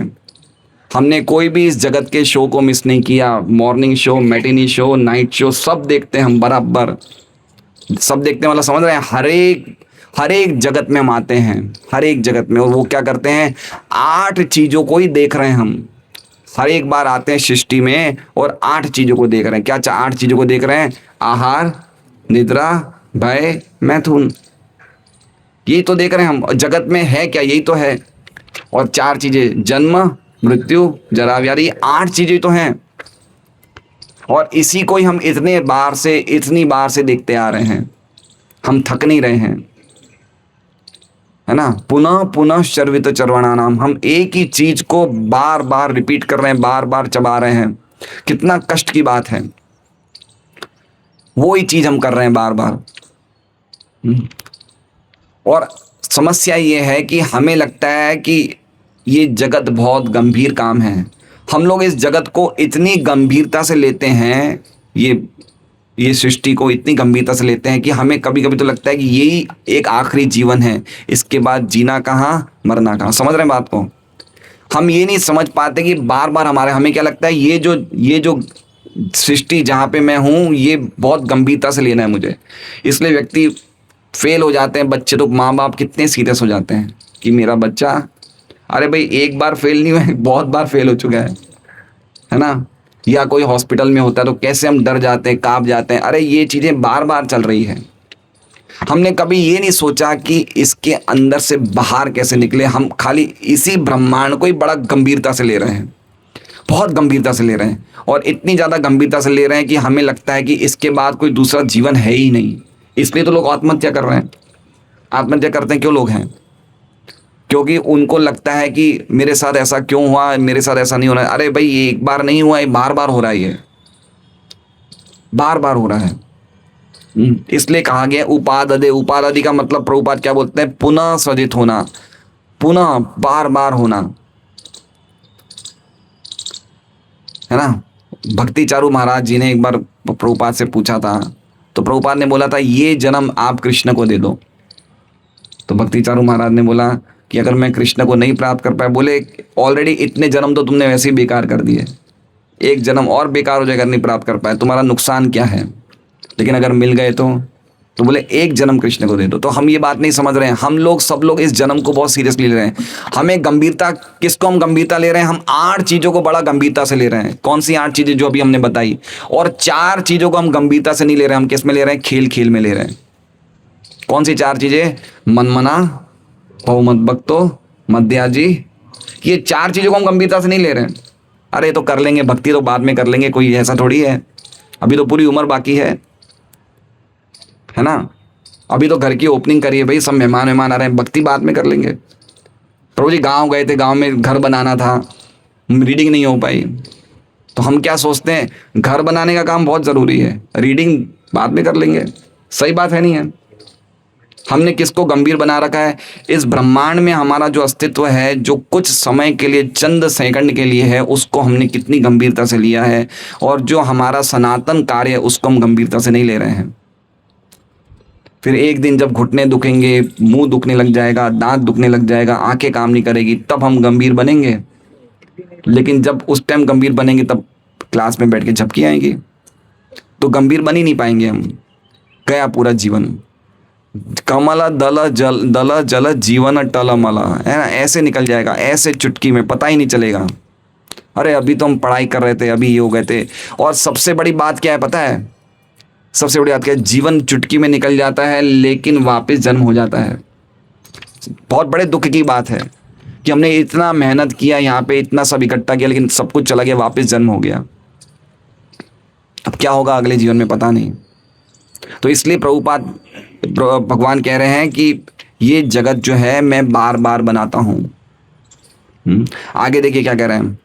हमने कोई भी इस जगत के शो को मिस नहीं किया। Morning show, matinee show, night show, सब देखते हैं हम बराबर। सब देखते हैं मतलब समझ रहे हैं? हर एक जगत में हम आते हैं, हर एक जगत में। और वो क्या करते हैं? 8 चीज़ों को ही देख रहे हैं हम। हर एक बार आते हैं सृष्टि में और 8 चीज़ों को देख रहे हैं। क्या 8 चीज़ों को देख रहे हैं? आहार, निद्रा, भय, मैथुन, यही तो देख रहे हैं हम। जगत में है क्या? यही तो है। और 4 चीज़ें, जन्म, मृत्यु, जरा व्याधि, 8 चीज़ें तो हैं। और इसी को ही हम इतनी बार से देखते आ रहे हैं। हम थक नहीं रहे हैं, है ना? पुनः पुनः शर्वित चर्वणा नाम। हम एक ही चीज को बार बार रिपीट कर रहे हैं, बार बार चबा रहे हैं। कितना कष्ट की बात है। वो ही चीज हम कर रहे हैं बार बार। और समस्या ये है कि हमें लगता है कि ये जगत बहुत गंभीर काम है। हम लोग इस जगत को इतनी गंभीरता से लेते हैं, ये सृष्टि को इतनी गंभीरता से लेते हैं कि हमें कभी कभी तो लगता है कि यही एक आखिरी जीवन है। इसके बाद जीना कहाँ, मरना कहाँ। समझ रहे हैं बात को? हम ये नहीं समझ पाते कि बार बार हमें क्या लगता है, ये जो सृष्टि जहाँ पे मैं हूँ, ये बहुत गंभीरता से लेना है मुझे। इसलिए व्यक्ति फेल हो जाते हैं। बच्चे तो, माँ बाप कितने सीरियस हो जाते हैं कि मेरा बच्चा, अरे भाई एक बार फेल नहीं हुआ है, बहुत बार फेल हो चुका है ना? या कोई हॉस्पिटल में होता है तो कैसे हम डर जाते हैं, कांप जाते हैं। अरे ये चीज़ें बार बार चल रही है। हमने कभी ये नहीं सोचा कि इसके अंदर से बाहर कैसे निकले। हम खाली इसी ब्रह्मांड को ही बड़ा गंभीरता से ले रहे हैं, बहुत गंभीरता से ले रहे हैं। और इतनी ज़्यादा गंभीरता से ले रहे हैं कि हमें लगता है कि इसके बाद कोई दूसरा जीवन है ही नहीं। इसलिए तो लोग आत्महत्या कर रहे हैं। आत्महत्या करते हैं क्यों लोग हैं? क्योंकि उनको लगता है कि मेरे साथ ऐसा क्यों हुआ, मेरे साथ ऐसा नहीं होना। अरे भाई ये एक बार नहीं हुआ, ये बार बार हो रहा है, ये बार बार हो रहा है। इसलिए कहा गया उपाददे। उपादि का मतलब प्रभुपाद क्या बोलते हैं? पुनः सृजित होना, पुनः बार बार होना, है ना? भक्ति चारू महाराज जी ने एक बार प्रभुपाद से पूछा था, तो प्रभुपाद ने बोला था ये जन्म आप कृष्ण को दे दो। तो भक्ति चारू महाराज ने बोला कि अगर मैं कृष्ण को नहीं प्राप्त कर पाया, बोले ऑलरेडी इतने जन्म तो तुमने वैसे ही बेकार कर दिए, एक जन्म और बेकार हो जाएगा, नहीं प्राप्त कर पाए, तुम्हारा नुकसान क्या है? लेकिन अगर मिल गए तो बोले एक जन्म कृष्ण को दे दो। तो हम ये बात नहीं समझ रहे हैं। हम लोग, सब लोग इस जन्म को बहुत सीरियसली ले रहे हैं। हमें गंभीरता, किसको हम गंभीरता ले रहे हैं? हम 8 चीज़ों को बड़ा गंभीरता से ले रहे हैं। कौन सी 8 चीज़ें? जो अभी हमने बताई। और 4 चीज़ों को हम गंभीरता से नहीं ले रहे हैं। हम किस में ले रहे हैं? खेल खेल में ले रहे हैं। कौन सी 4 चीज़ें? मनमना, बहुमत भक्तो, मध्याजी। ये 4 चीज़ों को हम गंभीरता से नहीं ले रहे हैं। अरे तो कर लेंगे, भक्ति तो बाद में कर लेंगे, कोई ऐसा थोड़ी है। अभी तो पूरी उम्र बाकी है ना? अभी तो घर की ओपनिंग करिए भाई, सब मेहमान आ रहे हैं, भक्ति बाद में कर लेंगे। प्रभु जी गाँव गए थे, गाँव में घर बनाना था, रीडिंग नहीं हो पाई। तो हम क्या सोचते हैं? घर बनाने का काम बहुत ज़रूरी है, रीडिंग बाद में कर लेंगे। सही बात है, नहीं है? हमने किसको गंभीर बना रखा है? इस ब्रह्मांड में हमारा जो अस्तित्व है, जो कुछ समय के लिए, चंद सेकंड के लिए है, उसको हमने कितनी गंभीरता से लिया है। और जो हमारा सनातन कार्य है उसको हम गंभीरता से नहीं ले रहे हैं। फिर एक दिन जब घुटने दुखेंगे, मुंह दुखने लग जाएगा, दांत दुखने लग जाएगा, आंखें काम नहीं करेगी, तब हम गंभीर बनेंगे। लेकिन जब उस टाइम गंभीर बनेंगे तब क्लास में बैठ के झपकी आएंगी, तो गंभीर बन ही नहीं पाएंगे हम। गया पूरा जीवन। कमल दल जल जीवन टलमला, है ना? ऐसे निकल जाएगा, ऐसे चुटकी में, पता ही नहीं चलेगा। अरे अभी तो हम पढ़ाई कर रहे थे, अभी ये हो गए थे। और सबसे बड़ी बात क्या है पता है? सबसे बड़ी बात क्या है? जीवन चुटकी में निकल जाता है, लेकिन वापस जन्म हो जाता है। बहुत बड़े दुख की बात है कि हमने इतना मेहनत किया, यहाँ पे इतना सब इकट्ठा किया, लेकिन सब कुछ चला गया, वापस जन्म हो गया। अब क्या होगा अगले जीवन में, पता नहीं। तो इसलिए प्रभुपाद, भगवान कह रहे हैं कि ये जगत जो है मैं बार बार बनाता हूँ। आगे देखिए क्या कह रहे हैं।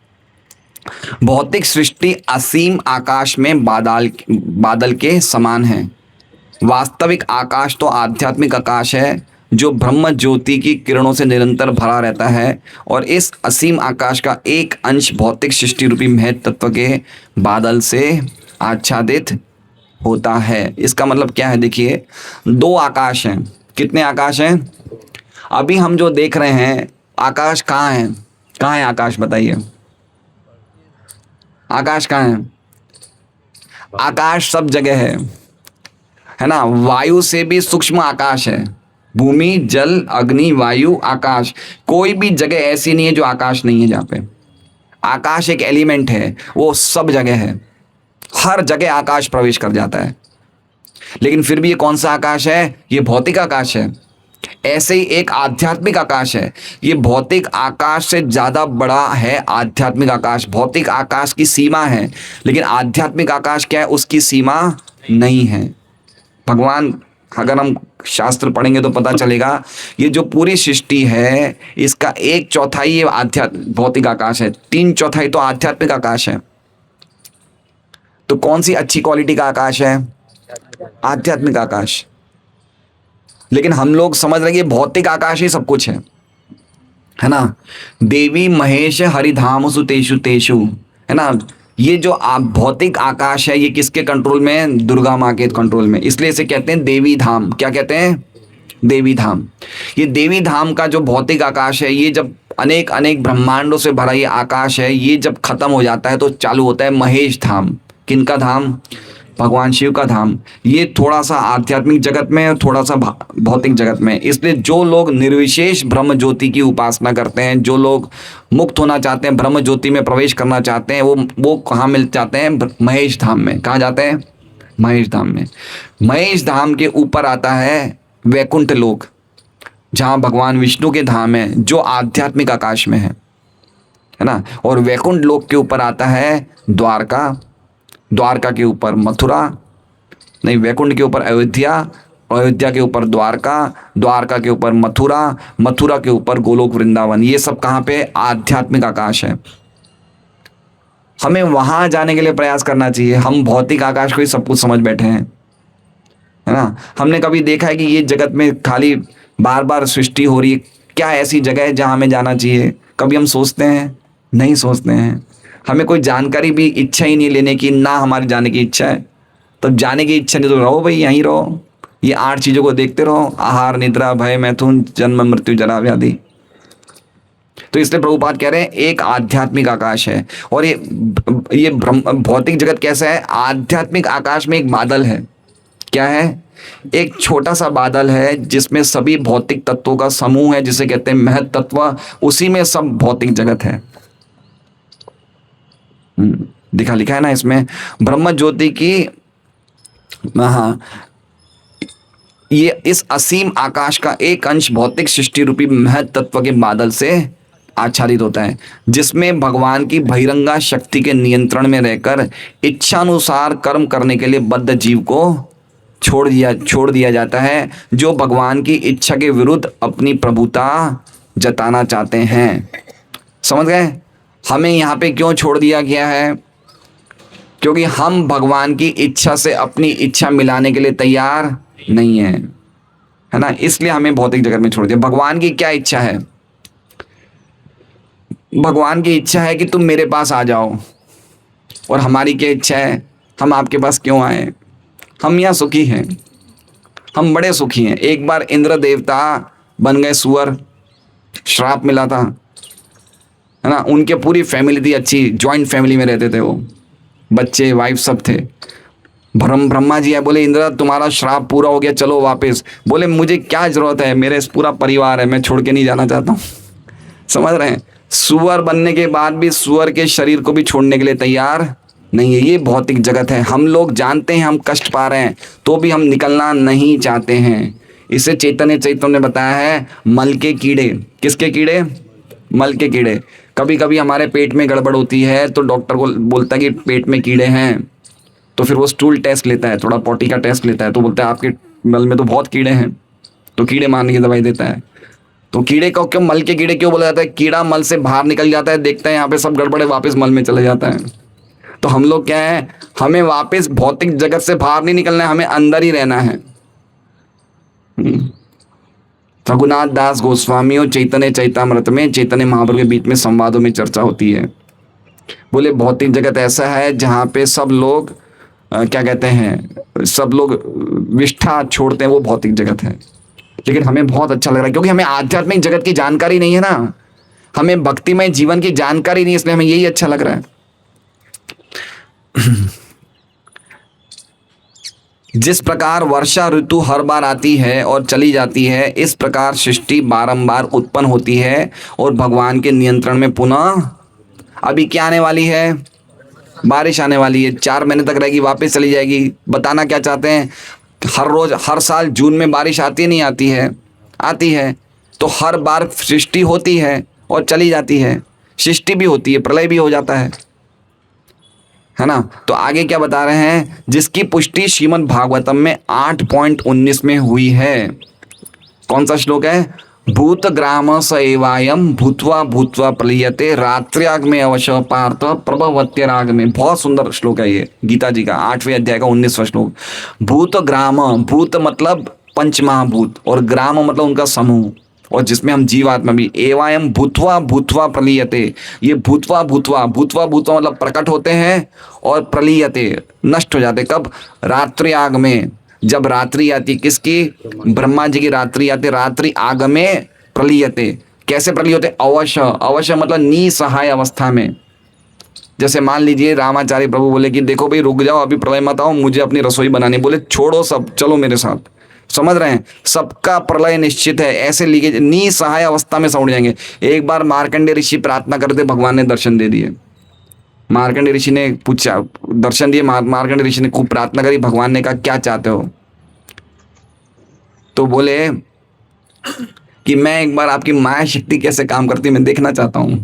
भौतिक सृष्टि असीम आकाश में बादल के समान है। वास्तविक आकाश तो आध्यात्मिक आकाश है, जो ब्रह्म ज्योति की किरणों से निरंतर भरा रहता है, और इस असीम आकाश का एक अंश भौतिक सृष्टि रूपी महत तत्व के बादल से आच्छादित होता है। इसका मतलब क्या है? देखिए, दो आकाश हैं। कितने आकाश हैं? अभी हम जो देख रहे हैं आकाश कहाँ है? कहाँ है आकाश? बताइए, आकाश कहाँ है? आकाश सब जगह है ना। वायु से भी सूक्ष्म आकाश है। भूमि, जल, अग्नि, वायु, आकाश, कोई भी जगह ऐसी नहीं है जो आकाश नहीं है। जहाँ पे आकाश एक एलिमेंट है, वो सब जगह है, हर जगह आकाश प्रवेश कर जाता है। लेकिन फिर भी ये कौन सा आकाश है? ये भौतिक आकाश है। ऐसे ही एक आध्यात्मिक आकाश है। ये भौतिक आकाश से ज़्यादा बड़ा है आध्यात्मिक आकाश। भौतिक आकाश की सीमा है, लेकिन आध्यात्मिक आकाश क्या है? उसकी सीमा नहीं है। भगवान, अगर हम शास्त्र पढ़ेंगे तो पता चलेगा, ये जो पूरी सृष्टि है इसका 1/4 ये भौतिक आकाश है, 3/4 तो आध्यात्मिक आकाश है। तो कौन सी अच्छी क्वालिटी का आकाश है? आध्यात्मिक आकाश। लेकिन हम लोग समझ रहे हैं कि भौतिक आकाश ही सब कुछ है ना। देवी महेश हरिधाम सुतेषु तेषु, है ना। ये जो भौतिक आकाश है ये किसके कंट्रोल में है? दुर्गा माँ के कंट्रोल में। इसलिए इसे कहते हैं देवी धाम। क्या कहते हैं? देवी धाम। ये देवी धाम का जो भौतिक आकाश है, ये जब अनेक अनेक ब्रह्मांडों से भरा ये आकाश है, ये जब खत्म हो जाता है तो चालू होता है महेश धाम। किनका धाम? भगवान शिव का धाम। ये थोड़ा सा आध्यात्मिक जगत में और थोड़ा सा भौतिक जगत में। इसलिए जो लोग निर्विशेष ब्रह्म ज्योति की उपासना करते हैं, जो लोग मुक्त होना चाहते हैं, ब्रह्म ज्योति में प्रवेश करना चाहते हैं, वो कहाँ मिल जाते हैं? महेश धाम में। कहाँ जाते हैं? महेश धाम में। महेश धाम के ऊपर आता है वैकुंठ लोक, जहाँ भगवान विष्णु के धाम है, जो आध्यात्मिक आकाश में है ना। और वैकुंठ लोक के ऊपर आता है द्वारका, द्वारका के ऊपर मथुरा, नहीं, वैकुंठ के ऊपर अयोध्या, अयोध्या के ऊपर द्वारका, द्वारका के ऊपर मथुरा, मथुरा के ऊपर गोलोक वृंदावन। ये सब कहाँ पे? आध्यात्मिक आकाश है। हमें वहां जाने के लिए प्रयास करना चाहिए। हम भौतिक आकाश को ही सब कुछ समझ बैठे हैं, है ना। हमने कभी देखा है कि ये जगत में खाली बार बार सृष्टि हो रही है, क्या ऐसी जगह है जहाँ हमें जाना चाहिए? कभी हम सोचते हैं? नहीं सोचते हैं। हमें कोई जानकारी भी इच्छा ही नहीं लेने की, ना हमारी जाने की इच्छा है। तब जाने की इच्छा नहीं तो रहो भाई, यहीं रहो, ये 8 चीज़ों को देखते रहो, आहार, निद्रा, भय, मैथुन, जन्म, मृत्यु, जरा, व्याधि। तो इसलिए प्रभुपाद कह रहे हैं एक आध्यात्मिक आकाश है। और ये भौतिक जगत कैसा है? आध्यात्मिक आकाश में एक बादल है। क्या है? एक छोटा सा बादल है जिसमें सभी भौतिक तत्वों का समूह है, जिसे कहते हैं महत तत्व। उसी में सब भौतिक जगत है। लिखा है ना इसमें, ब्रह्म ज्योति की, हाँ, ये इस असीम आकाश का एक अंश भौतिक सृष्टि रूपी महत तत्व के बादल से आच्छादित होता है, जिसमें भगवान की बहिरंगा शक्ति के नियंत्रण में रहकर इच्छानुसार कर्म करने के लिए बद्ध जीव को छोड़ दिया जाता है, जो भगवान की इच्छा के विरुद्ध अपनी प्रभुता जताना चाहते हैं। समझ गए? हमें यहाँ पे क्यों छोड़ दिया गया है? क्योंकि हम भगवान की इच्छा से अपनी इच्छा मिलाने के लिए तैयार नहीं है ना। इसलिए हमें भौतिक जगत में छोड़ दिया। भगवान की क्या इच्छा है? भगवान की इच्छा है कि तुम मेरे पास आ जाओ। और हमारी क्या इच्छा है? हम आपके पास क्यों आए? हम यहाँ सुखी हैं, हम बड़े सुखी हैं। एक बार इंद्र देवता बन गए सुअर, श्राप मिला था, है ना। उनके पूरी फैमिली थी अच्छी, जॉइंट फैमिली में रहते थे वो, बच्चे, वाइफ सब थे। ब्रह्मा जी है, बोले इंद्र तुम्हारा श्राप पूरा हो गया, चलो वापस। बोले मुझे क्या जरूरत है, मेरे पूरा परिवार है, मैं छोड़ के नहीं जाना चाहता हूँ। समझ रहे हैं? सुअर बनने के बाद भी सुअर के शरीर को भी छोड़ने के लिए तैयार नहीं है। ये भौतिक जगत है। हम लोग जानते हैं हम कष्ट पा रहे हैं, तो भी हम निकलना नहीं चाहते हैं। इसे चैतन्य चैतन्य ने बताया है, मल के कीड़े। किसके कीड़े? मल के कीड़े। कभी कभी हमारे पेट में गड़बड़ होती है तो डॉक्टर को बोलता है कि पेट में कीड़े हैं, तो फिर वो स्टूल टेस्ट लेता है, थोड़ा पॉटी का टेस्ट लेता है, तो बोलता है आपके मल में तो बहुत कीड़े हैं, तो कीड़े मारने की दवाई देता है। तो कीड़े को क्यों मल के कीड़े क्यों बोला जाता है? कीड़ा मल से बाहर निकल जाता है, देखता है यहाँ पे सब गड़बड़े, वापस मल में चले जाता है। तो हम लोग क्या है, हमें वापस भौतिक जगत से बाहर नहीं निकलना है, हमें अंदर ही रहना है। समझ रघुनाथ दास गोस्वामी और चैतन्य चैतामृत में चैतन्य महाप्रभु के बीच में संवादों में चर्चा होती है। बोले भौतिक जगत ऐसा है जहाँ पे सब लोग क्या कहते हैं, सब लोग विष्ठा छोड़ते हैं, वो भौतिक जगत है। लेकिन हमें बहुत अच्छा लग रहा है क्योंकि हमें आध्यात्मिक जगत की जानकारी नहीं है ना, हमें भक्तिमय जीवन की जानकारी नहीं, इसलिए हमें यही अच्छा लग रहा है। जिस प्रकार वर्षा ऋतु हर बार आती है और चली जाती है, इस प्रकार सृष्टि बारंबार उत्पन्न होती है और भगवान के नियंत्रण में पुनः अभी क्या आने वाली है, बारिश आने वाली है, 4 महीने तक रहेगी, वापस चली जाएगी। बताना क्या चाहते हैं, हर रोज हर साल जून में बारिश आती नहीं आती है, आती है। तो हर बार सृष्टि होती है और चली जाती है, सृष्टि भी होती है, प्रलय भी हो जाता है ना। तो आगे क्या बता रहे हैं, जिसकी पुष्टि श्रीमद् भागवतम में 8.19 में हुई है। कौन सा श्लोक है, भूत ग्राम स एवायम भूतवा भूतवा प्रलीयते रात्र्याग में अवश्य पार्थ प्रभवत्य राग में। बहुत सुंदर श्लोक है ये, गीता जी का 8वें अध्याय का 19वां श्लोक। भूत ग्राम, भूत मतलब पंचमहाभूत और ग्राम मतलब उनका समूह, और जिसमें हम जीवात्मा भी। एवायम भूतवा भूतवा प्रलीयते, ये भूतवा भूतवा, भूतवा भूतवा मतलब प्रकट होते हैं और प्रलीयते नष्ट हो जाते। कब, रात्रि आग में, जब रात्रि आती, किसकी, ब्रह्मा जी की रात्रि आती, रात्रि आग में प्रलीयते। कैसे प्रलीय होते, अवश्य, अवश्य मतलब निसहाय अवस्था में। जैसे मान लीजिए रामाचार्य प्रभु बोले कि देखो भाई रुक जाओ, अभी प्रलय मत आओ, मुझे अपनी रसोई बनानी। बोले छोड़ो सब, चलो मेरे साथ। समझ रहे हैं, सबका प्रलय निश्चित है, ऐसे लीजिए निसहाय अवस्था में सौड़ जाएंगे। एक बार मार्कंडेय ऋषि प्रार्थना करते, भगवान ने दर्शन दे दिए। मार्कंडेय ऋषि ने पूछा, दर्शन दिए, मार्कंडेय ऋषि ने खूब प्रार्थना करी, भगवान ने कहा क्या चाहते हो। तो बोले कि मैं एक बार आपकी माया शक्ति कैसे काम करती है मैं देखना चाहता हूं।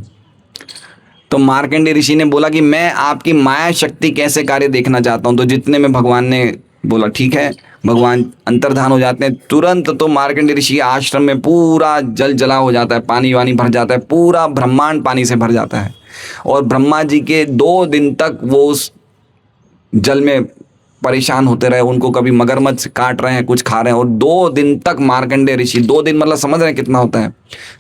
तो मार्कंडेय ऋषि ने बोला कि मैं आपकी माया शक्ति कैसे कार्य देखना चाहता हूं। तो जितने में भगवान ने बोला ठीक है, भगवान अंतर्धान हो जाते हैं तुरंत। तो मार्कंडेय ऋषि के आश्रम में पूरा जल जला हो जाता है, पानी वानी भर जाता है, पूरा ब्रह्मांड पानी से भर जाता है। और ब्रह्मा जी के 2 दिन तक वो उस जल में परेशान होते रहे, उनको कभी मगरमच्छ काट रहे हैं, कुछ खा रहे हैं, और 2 दिन तक मार्कंडेय ऋषि, 2 दिन मतलब समझ रहे हैं कितना होता है,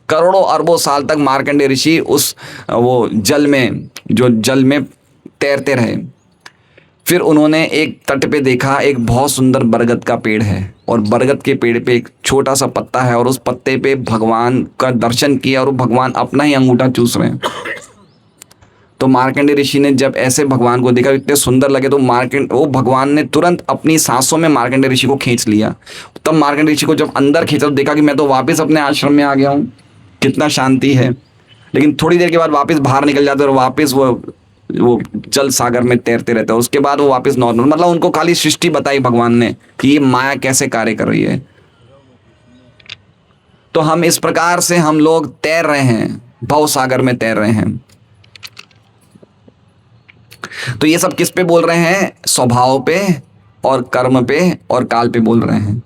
करोड़ों अरबों साल तक मार्कंडेय ऋषि उस वो जल में, जो जल में तैरते रहे। फिर उन्होंने एक तट पे देखा, एक बहुत सुंदर बरगद का पेड़ है, और बरगद के पेड़ पे एक छोटा सा पत्ता है, और उस पत्ते पे भगवान का दर्शन किया, और भगवान अपना ही अंगूठा चूस रहे हैं। तो मार्कंडेय ऋषि ने जब ऐसे भगवान को देखा, इतने सुंदर लगे, तो वो भगवान ने तुरंत अपनी सांसों में मार्कंडेय ऋषि को खींच लिया। तब मार्कंडेय ऋषि को जब अंदर खींचा तो देखा कि मैं तो वापस अपने आश्रम में आ गया हूँ, कितना शांति है। लेकिन थोड़ी देर के बाद वापस बाहर निकल जाते और वापस वो जल सागर में तैरते रहते हैं। उसके बाद वो वापस नॉर्मल, मतलब उनको खाली सृष्टि बताई भगवान ने कि ये माया कैसे कार्य कर रही है। तो हम इस प्रकार से हम लोग तैर रहे हैं, भव सागर में तैर रहे हैं। तो ये सब किस पे बोल रहे हैं, स्वभाव पे और कर्म पे और काल पे बोल रहे हैं।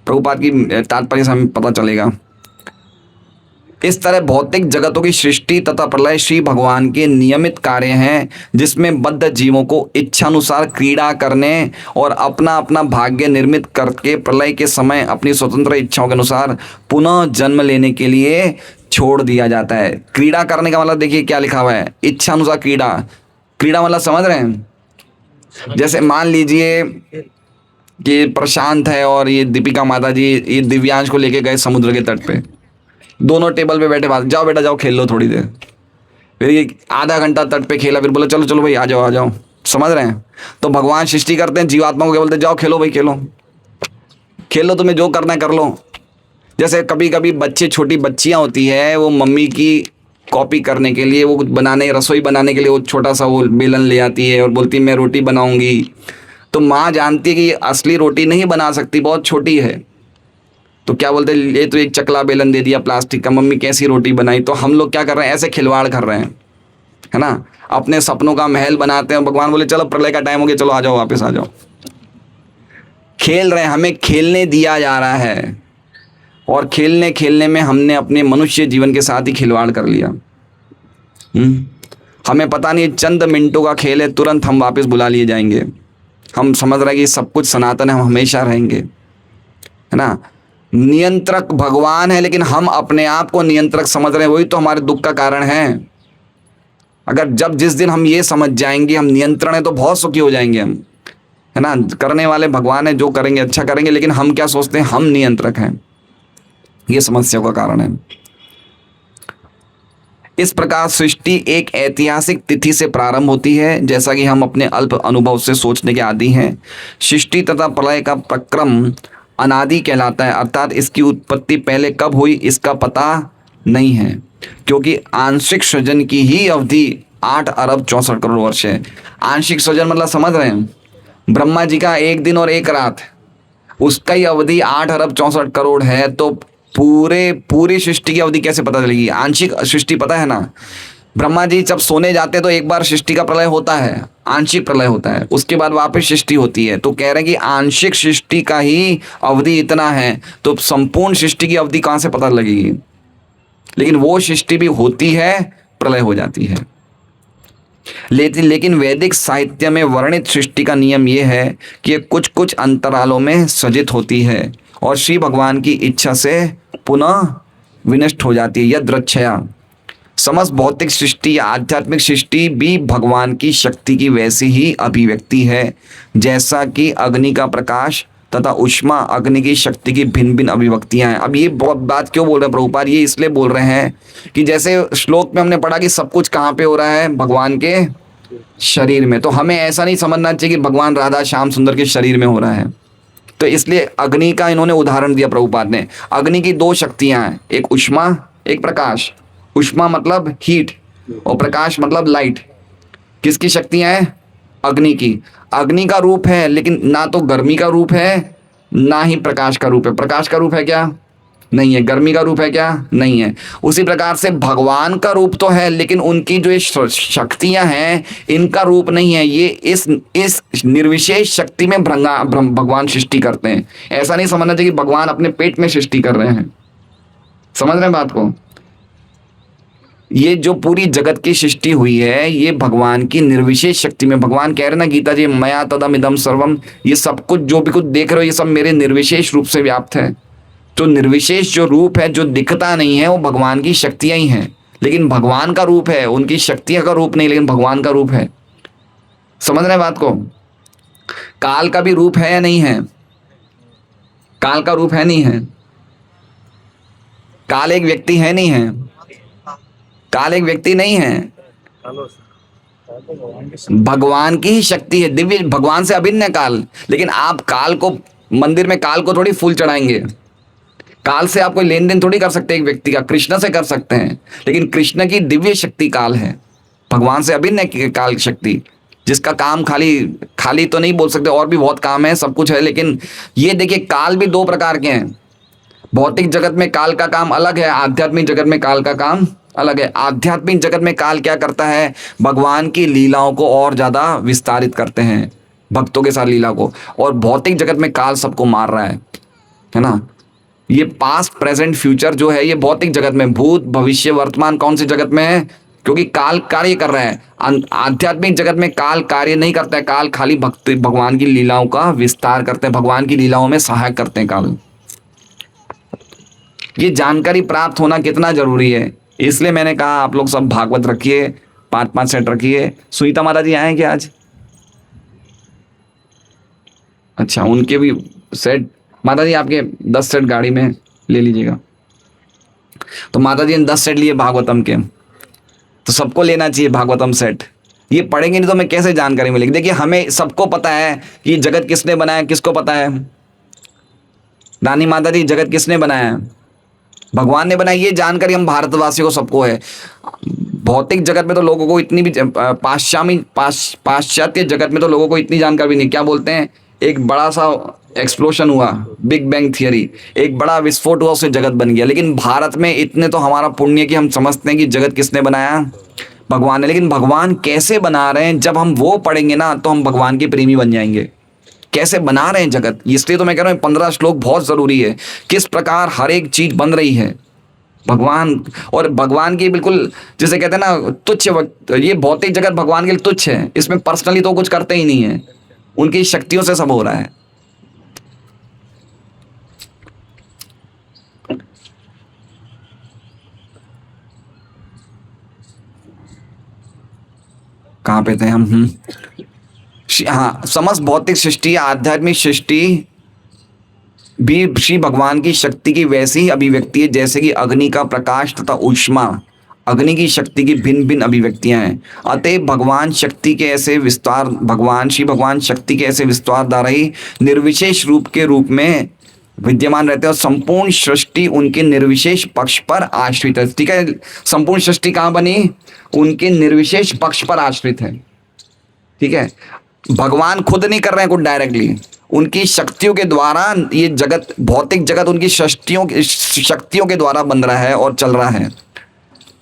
प्रभुपाद की तात्पर्य से हमें पता चलेगा। इस तरह भौतिक जगतों की सृष्टि तथा प्रलय श्री भगवान के नियमित कार्य हैं, जिसमें बद्ध जीवों को इच्छानुसार क्रीड़ा करने और अपना अपना भाग्य निर्मित करके प्रलय के समय अपनी स्वतंत्र इच्छाओं के अनुसार पुनः जन्म लेने के लिए छोड़ दिया जाता है। क्रीड़ा करने का मतलब देखिए क्या लिखा हुआ है, इच्छानुसार क्रीड़ा। क्रीड़ा मतलब समझ रहे हैं, जैसे मान लीजिए कि प्रशांत है और ये दीपिका माता जी ये दिव्यांश को लेके गए समुद्र के तट पे, दोनों टेबल पे बैठे, बात, जाओ बेटा जाओ खेल लो थोड़ी देर। फिर ये आधा घंटा तट पे खेला, फिर बोले चलो चलो भाई आ जाओ आ जाओ। समझ रहे हैं, तो भगवान सृष्टि करते हैं, जीवात्मा को क्या बोलते हैं, जाओ खेलो भाई खेलो, खेलो, तुम्हें जो करना है कर लो। जैसे कभी कभी बच्चे, छोटी बच्चियां होती है, वो मम्मी की कॉपी करने के लिए, वो बनाने, रसोई बनाने के लिए वो छोटा सा वो बेलन ले आती है और बोलती है मैं रोटी बनाऊंगी। तो माँ जानती है कि असली रोटी नहीं बना सकती, बहुत छोटी है, तो क्या बोलते हैं, ये तो एक चकला बेलन दे दिया प्लास्टिक का, मम्मी कैसी रोटी बनाई। तो हम लोग क्या कर रहे हैं, ऐसे खिलवाड़ कर रहे हैं, है ना, अपने सपनों का महल बनाते हैं। भगवान बोले चलो प्रलय का टाइम हो गया, चलो आ जाओ वापस आ जाओ। खेल रहे हैं, हमें खेलने दिया जा रहा है, और खेलने खेलने में हमने अपने मनुष्य जीवन के साथ ही खिलवाड़ कर लिया। हमें पता नहीं चंद मिनटों का खेल है, तुरंत हम वापस बुला लिए जाएंगे। हम समझ रहे हैं कि सब कुछ सनातन है, हम हमेशा रहेंगे, है ना। नियंत्रक भगवान है, लेकिन हम अपने आप को नियंत्रक समझ रहे हैं, वही तो हमारे दुख का कारण है। अगर जिस दिन हम ये समझ जाएंगे हम नियंत्रण है, तो बहुत सुखी हो जाएंगे हम, है ना। करने वाले भगवान है, जो करेंगे अच्छा करेंगे, लेकिन हम क्या सोचते हैं, हम नियंत्रक हैं। ये समस्या का कारण है। इस प्रकार सृष्टि एक ऐतिहासिक तिथि से प्रारंभ होती है, जैसा कि हम अपने अल्प अनुभव से सोचने के आदी हैं। सृष्टि तथा प्रलय का प्रक्रम अनादि कहलाता है, अर्थात इसकी उत्पत्ति पहले कब हुई इसका पता नहीं है, क्योंकि आंशिक सृजन की ही अवधि 8 अरब 64 करोड़ वर्ष है। आंशिक सृजन मतलब समझ रहे हैं, ब्रह्मा जी का एक दिन और एक रात, उसका ही अवधि 8 अरब 64 करोड़ है। तो पूरी सृष्टि की अवधि कैसे पता चलेगी? आंशिक सृष्टि पता है ना, ब्रह्मा जी जब सोने जाते हैं तो एक बार सृष्टि का प्रलय होता है, आंशिक प्रलय होता है, उसके बाद वापस सृष्टि होती है। तो कह रहे हैं कि आंशिक सृष्टि का ही अवधि इतना है, तो संपूर्ण सृष्टि की अवधि कहाँ से पता लगेगी? लेकिन वो सृष्टि भी होती है, प्रलय हो जाती है। लेकिन वैदिक साहित्य में वर्णित सृष्टि का नियम यह है कि ये कुछ कुछ अंतरालों में सृजित होती है और श्री भगवान की इच्छा से पुनः विनष्ट हो जाती है। यदृच्छया समस्त भौतिक सृष्टि या आध्यात्मिक सृष्टि भी भगवान की शक्ति की वैसी ही अभिव्यक्ति है, जैसा कि अग्नि का प्रकाश तथा उष्मा अग्नि की शक्ति की भिन्न भिन्न अभिव्यक्तियां हैं। अब ये बहुत बात क्यों बोल रहे हैं प्रभुपाद? ये इसलिए बोल रहे हैं कि जैसे श्लोक में हमने पढ़ा कि सब कुछ कहाँ पे हो रहा है, भगवान के शरीर में। तो हमें ऐसा नहीं समझना चाहिए कि भगवान राधा श्याम सुंदर के शरीर में हो रहा है। तो इसलिए अग्नि का इन्होंने उदाहरण दिया प्रभुपाद ने। अग्नि की 2 शक्तियां हैं, एक उष्मा एक प्रकाश। उष्मा मतलब हीट और प्रकाश मतलब लाइट। किसकी शक्तियां हैं? अग्नि की। अग्नि का रूप है, लेकिन ना तो गर्मी का रूप है ना ही प्रकाश का रूप है। प्रकाश का रूप है क्या? नहीं है। गर्मी का रूप है क्या? नहीं है। उसी प्रकार से भगवान का रूप तो है, लेकिन उनकी जो ये शक्तियां हैं इनका रूप नहीं है। ये इस निर्विशेष शक्ति में भगवान सृष्टि करते हैं। ऐसा नहीं समझना चाहिए कि भगवान अपने पेट में सृष्टि कर रहे हैं। समझ रहे हैं बात को? ये जो पूरी जगत की सृष्टि हुई है ये भगवान की निर्विशेष शक्ति में। भगवान कह रहे ना गीता जी, मया तदम इदम सर्वम, ये सब कुछ जो भी कुछ देख रहे हो ये सब मेरे निर्विशेष रूप से व्याप्त है। तो निर्विशेष जो रूप है, जो दिखता नहीं है, वो भगवान की शक्तियां ही हैं। लेकिन भगवान का रूप है, उनकी शक्तियां का रूप नहीं, लेकिन भगवान का रूप है। समझ रहे हैं बात को? काल का भी रूप है या नहीं है? काल का रूप है नहीं है? काल एक व्यक्ति है नहीं है? काल एक व्यक्ति नहीं है, भगवान की ही शक्ति है, दिव्य। भगवान से अभिन्न है काल। लेकिन आप काल को, मंदिर में काल को थोड़ी फूल चढ़ाएंगे। काल से आप कोई लेन देन थोड़ी कर सकते हैं एक व्यक्ति का। कृष्ण से कर सकते हैं, लेकिन कृष्ण की दिव्य शक्ति काल है, भगवान से अभिन्न है काल शक्ति, जिसका काम खाली तो नहीं बोल सकते, और भी बहुत काम है, सब कुछ है। लेकिन ये देखिए, काल भी 2 प्रकार के हैं। भौतिक जगत में काल का काम अलग है, आध्यात्मिक जगत में काल का काम अलग है। आध्यात्मिक जगत में काल क्या करता है? भगवान की लीलाओं को और ज्यादा विस्तारित करते हैं, भक्तों के साथ लीला को। और भौतिक जगत में काल सबको मार रहा है ना। ये पास्ट प्रेजेंट फ्यूचर जो है ये भौतिक जगत में, भूत भविष्य वर्तमान कौन सी जगत में है? क्योंकि काल कार्य कर रहा है। आध्यात्मिक जगत में काल कार्य नहीं करता है, काल खाली भगवान की लीलाओं का विस्तार करते हैं, भगवान की लीलाओं में सहायक करते हैं काल। ये जानकारी प्राप्त होना कितना जरूरी है, इसलिए मैंने कहा आप लोग सब भागवत रखिए, 5-5 सेट रखिए। सुनीता माता जी आए क्या आज? अच्छा, उनके भी सेट। माता जी आपके 10 सेट गाड़ी में ले लीजिएगा। तो माता जी ने 10 सेट लिए भागवतम के, तो सबको लेना चाहिए भागवतम सेट। ये पढ़ेंगे नहीं तो हमें कैसे जानकारी मिलेगी? देखिए, हमें सबको पता है कि जगत किसने बनाया। किसको पता है? रानी माता जी, जगत किसने बनाया है? भगवान ने बनाई। ये जानकारी हम भारतवासियों को सबको है। भौतिक जगत में तो लोगों को इतनी भी, पाश्चात्य जगत में तो लोगों को इतनी जानकारी नहीं। क्या बोलते हैं, एक बड़ा सा एक्सप्लोशन हुआ, बिग बैंग थियरी, एक बड़ा विस्फोट हुआ, उससे जगत बन गया। लेकिन भारत में इतने तो हमारा पुण्य कि हम समझते हैं कि जगत किसने बनाया? भगवान ने। लेकिन भगवान कैसे बना रहे हैं, जब हम वो पढ़ेंगे ना तो हम भगवान के प्रेमी बन जाएंगे। कैसे बना रहे हैं जगत, इसलिए तो मैं कह रहा हूँ 15 श्लोक बहुत जरूरी है। किस प्रकार हर एक चीज बन रही है भगवान, और भगवान की बिल्कुल जैसे कहते हैं ना तुच्छ, ये भौतिक जगत भगवान के लिए तुच्छ है। इसमें पर्सनली तो कुछ करते ही नहीं है, उनकी शक्तियों से सब हो रहा है। कहाँ पे थे हम? हाँ, समस्त भौतिक सृष्टि, आध्यात्मिक सृष्टि भी श्री भगवान की शक्ति की वैसी ही अभिव्यक्ति है जैसे कि अग्नि का प्रकाश तथा ऊष्मा अग्नि की शक्ति की भिन्न भिन्न अभिव्यक्तियां हैं। अतः भगवान शक्ति के ऐसे विस्तार, भगवान श्री भगवान शक्ति के ऐसे विस्तार द्वारा ही निर्विशेष रूप के रूप में विद्यमान रहते हैं और संपूर्ण सृष्टि उनके निर्विशेष पक्ष पर आश्रित है। ठीक है, संपूर्ण सृष्टि कहाँ बनी? उनके निर्विशेष पक्ष पर आश्रित है। ठीक है, भगवान खुद नहीं कर रहे हैं कुछ डायरेक्टली, उनकी शक्तियों के द्वारा ये जगत, भौतिक जगत उनकी शक्तियों के द्वारा बन रहा है और चल रहा है।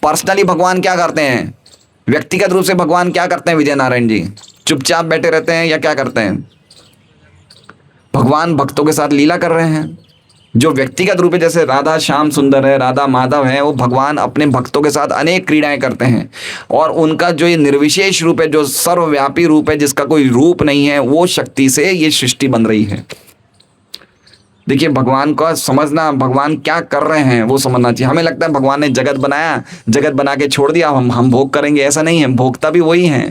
पर्सनली भगवान क्या करते हैं? व्यक्तिगत रूप से भगवान क्या करते हैं विजय नारायण जी? चुपचाप बैठे रहते हैं या क्या करते हैं? भगवान भक्तों के साथ लीला कर रहे हैं। जो व्यक्तिगत रूप है, जैसे राधा श्याम सुंदर है, राधा माधव है, वो भगवान अपने भक्तों के साथ अनेक क्रीड़ाएं करते हैं। और उनका जो ये निर्विशेष रूप है, जो सर्वव्यापी रूप है, जिसका कोई रूप नहीं है, वो शक्ति से ये सृष्टि बन रही है। देखिए, भगवान का समझना, भगवान क्या कर रहे हैं वो समझना चाहिए। हमें लगता है भगवान ने जगत बनाया, जगत बना के छोड़ दिया, हम भोग करेंगे। ऐसा नहीं है, भोगता भी वही है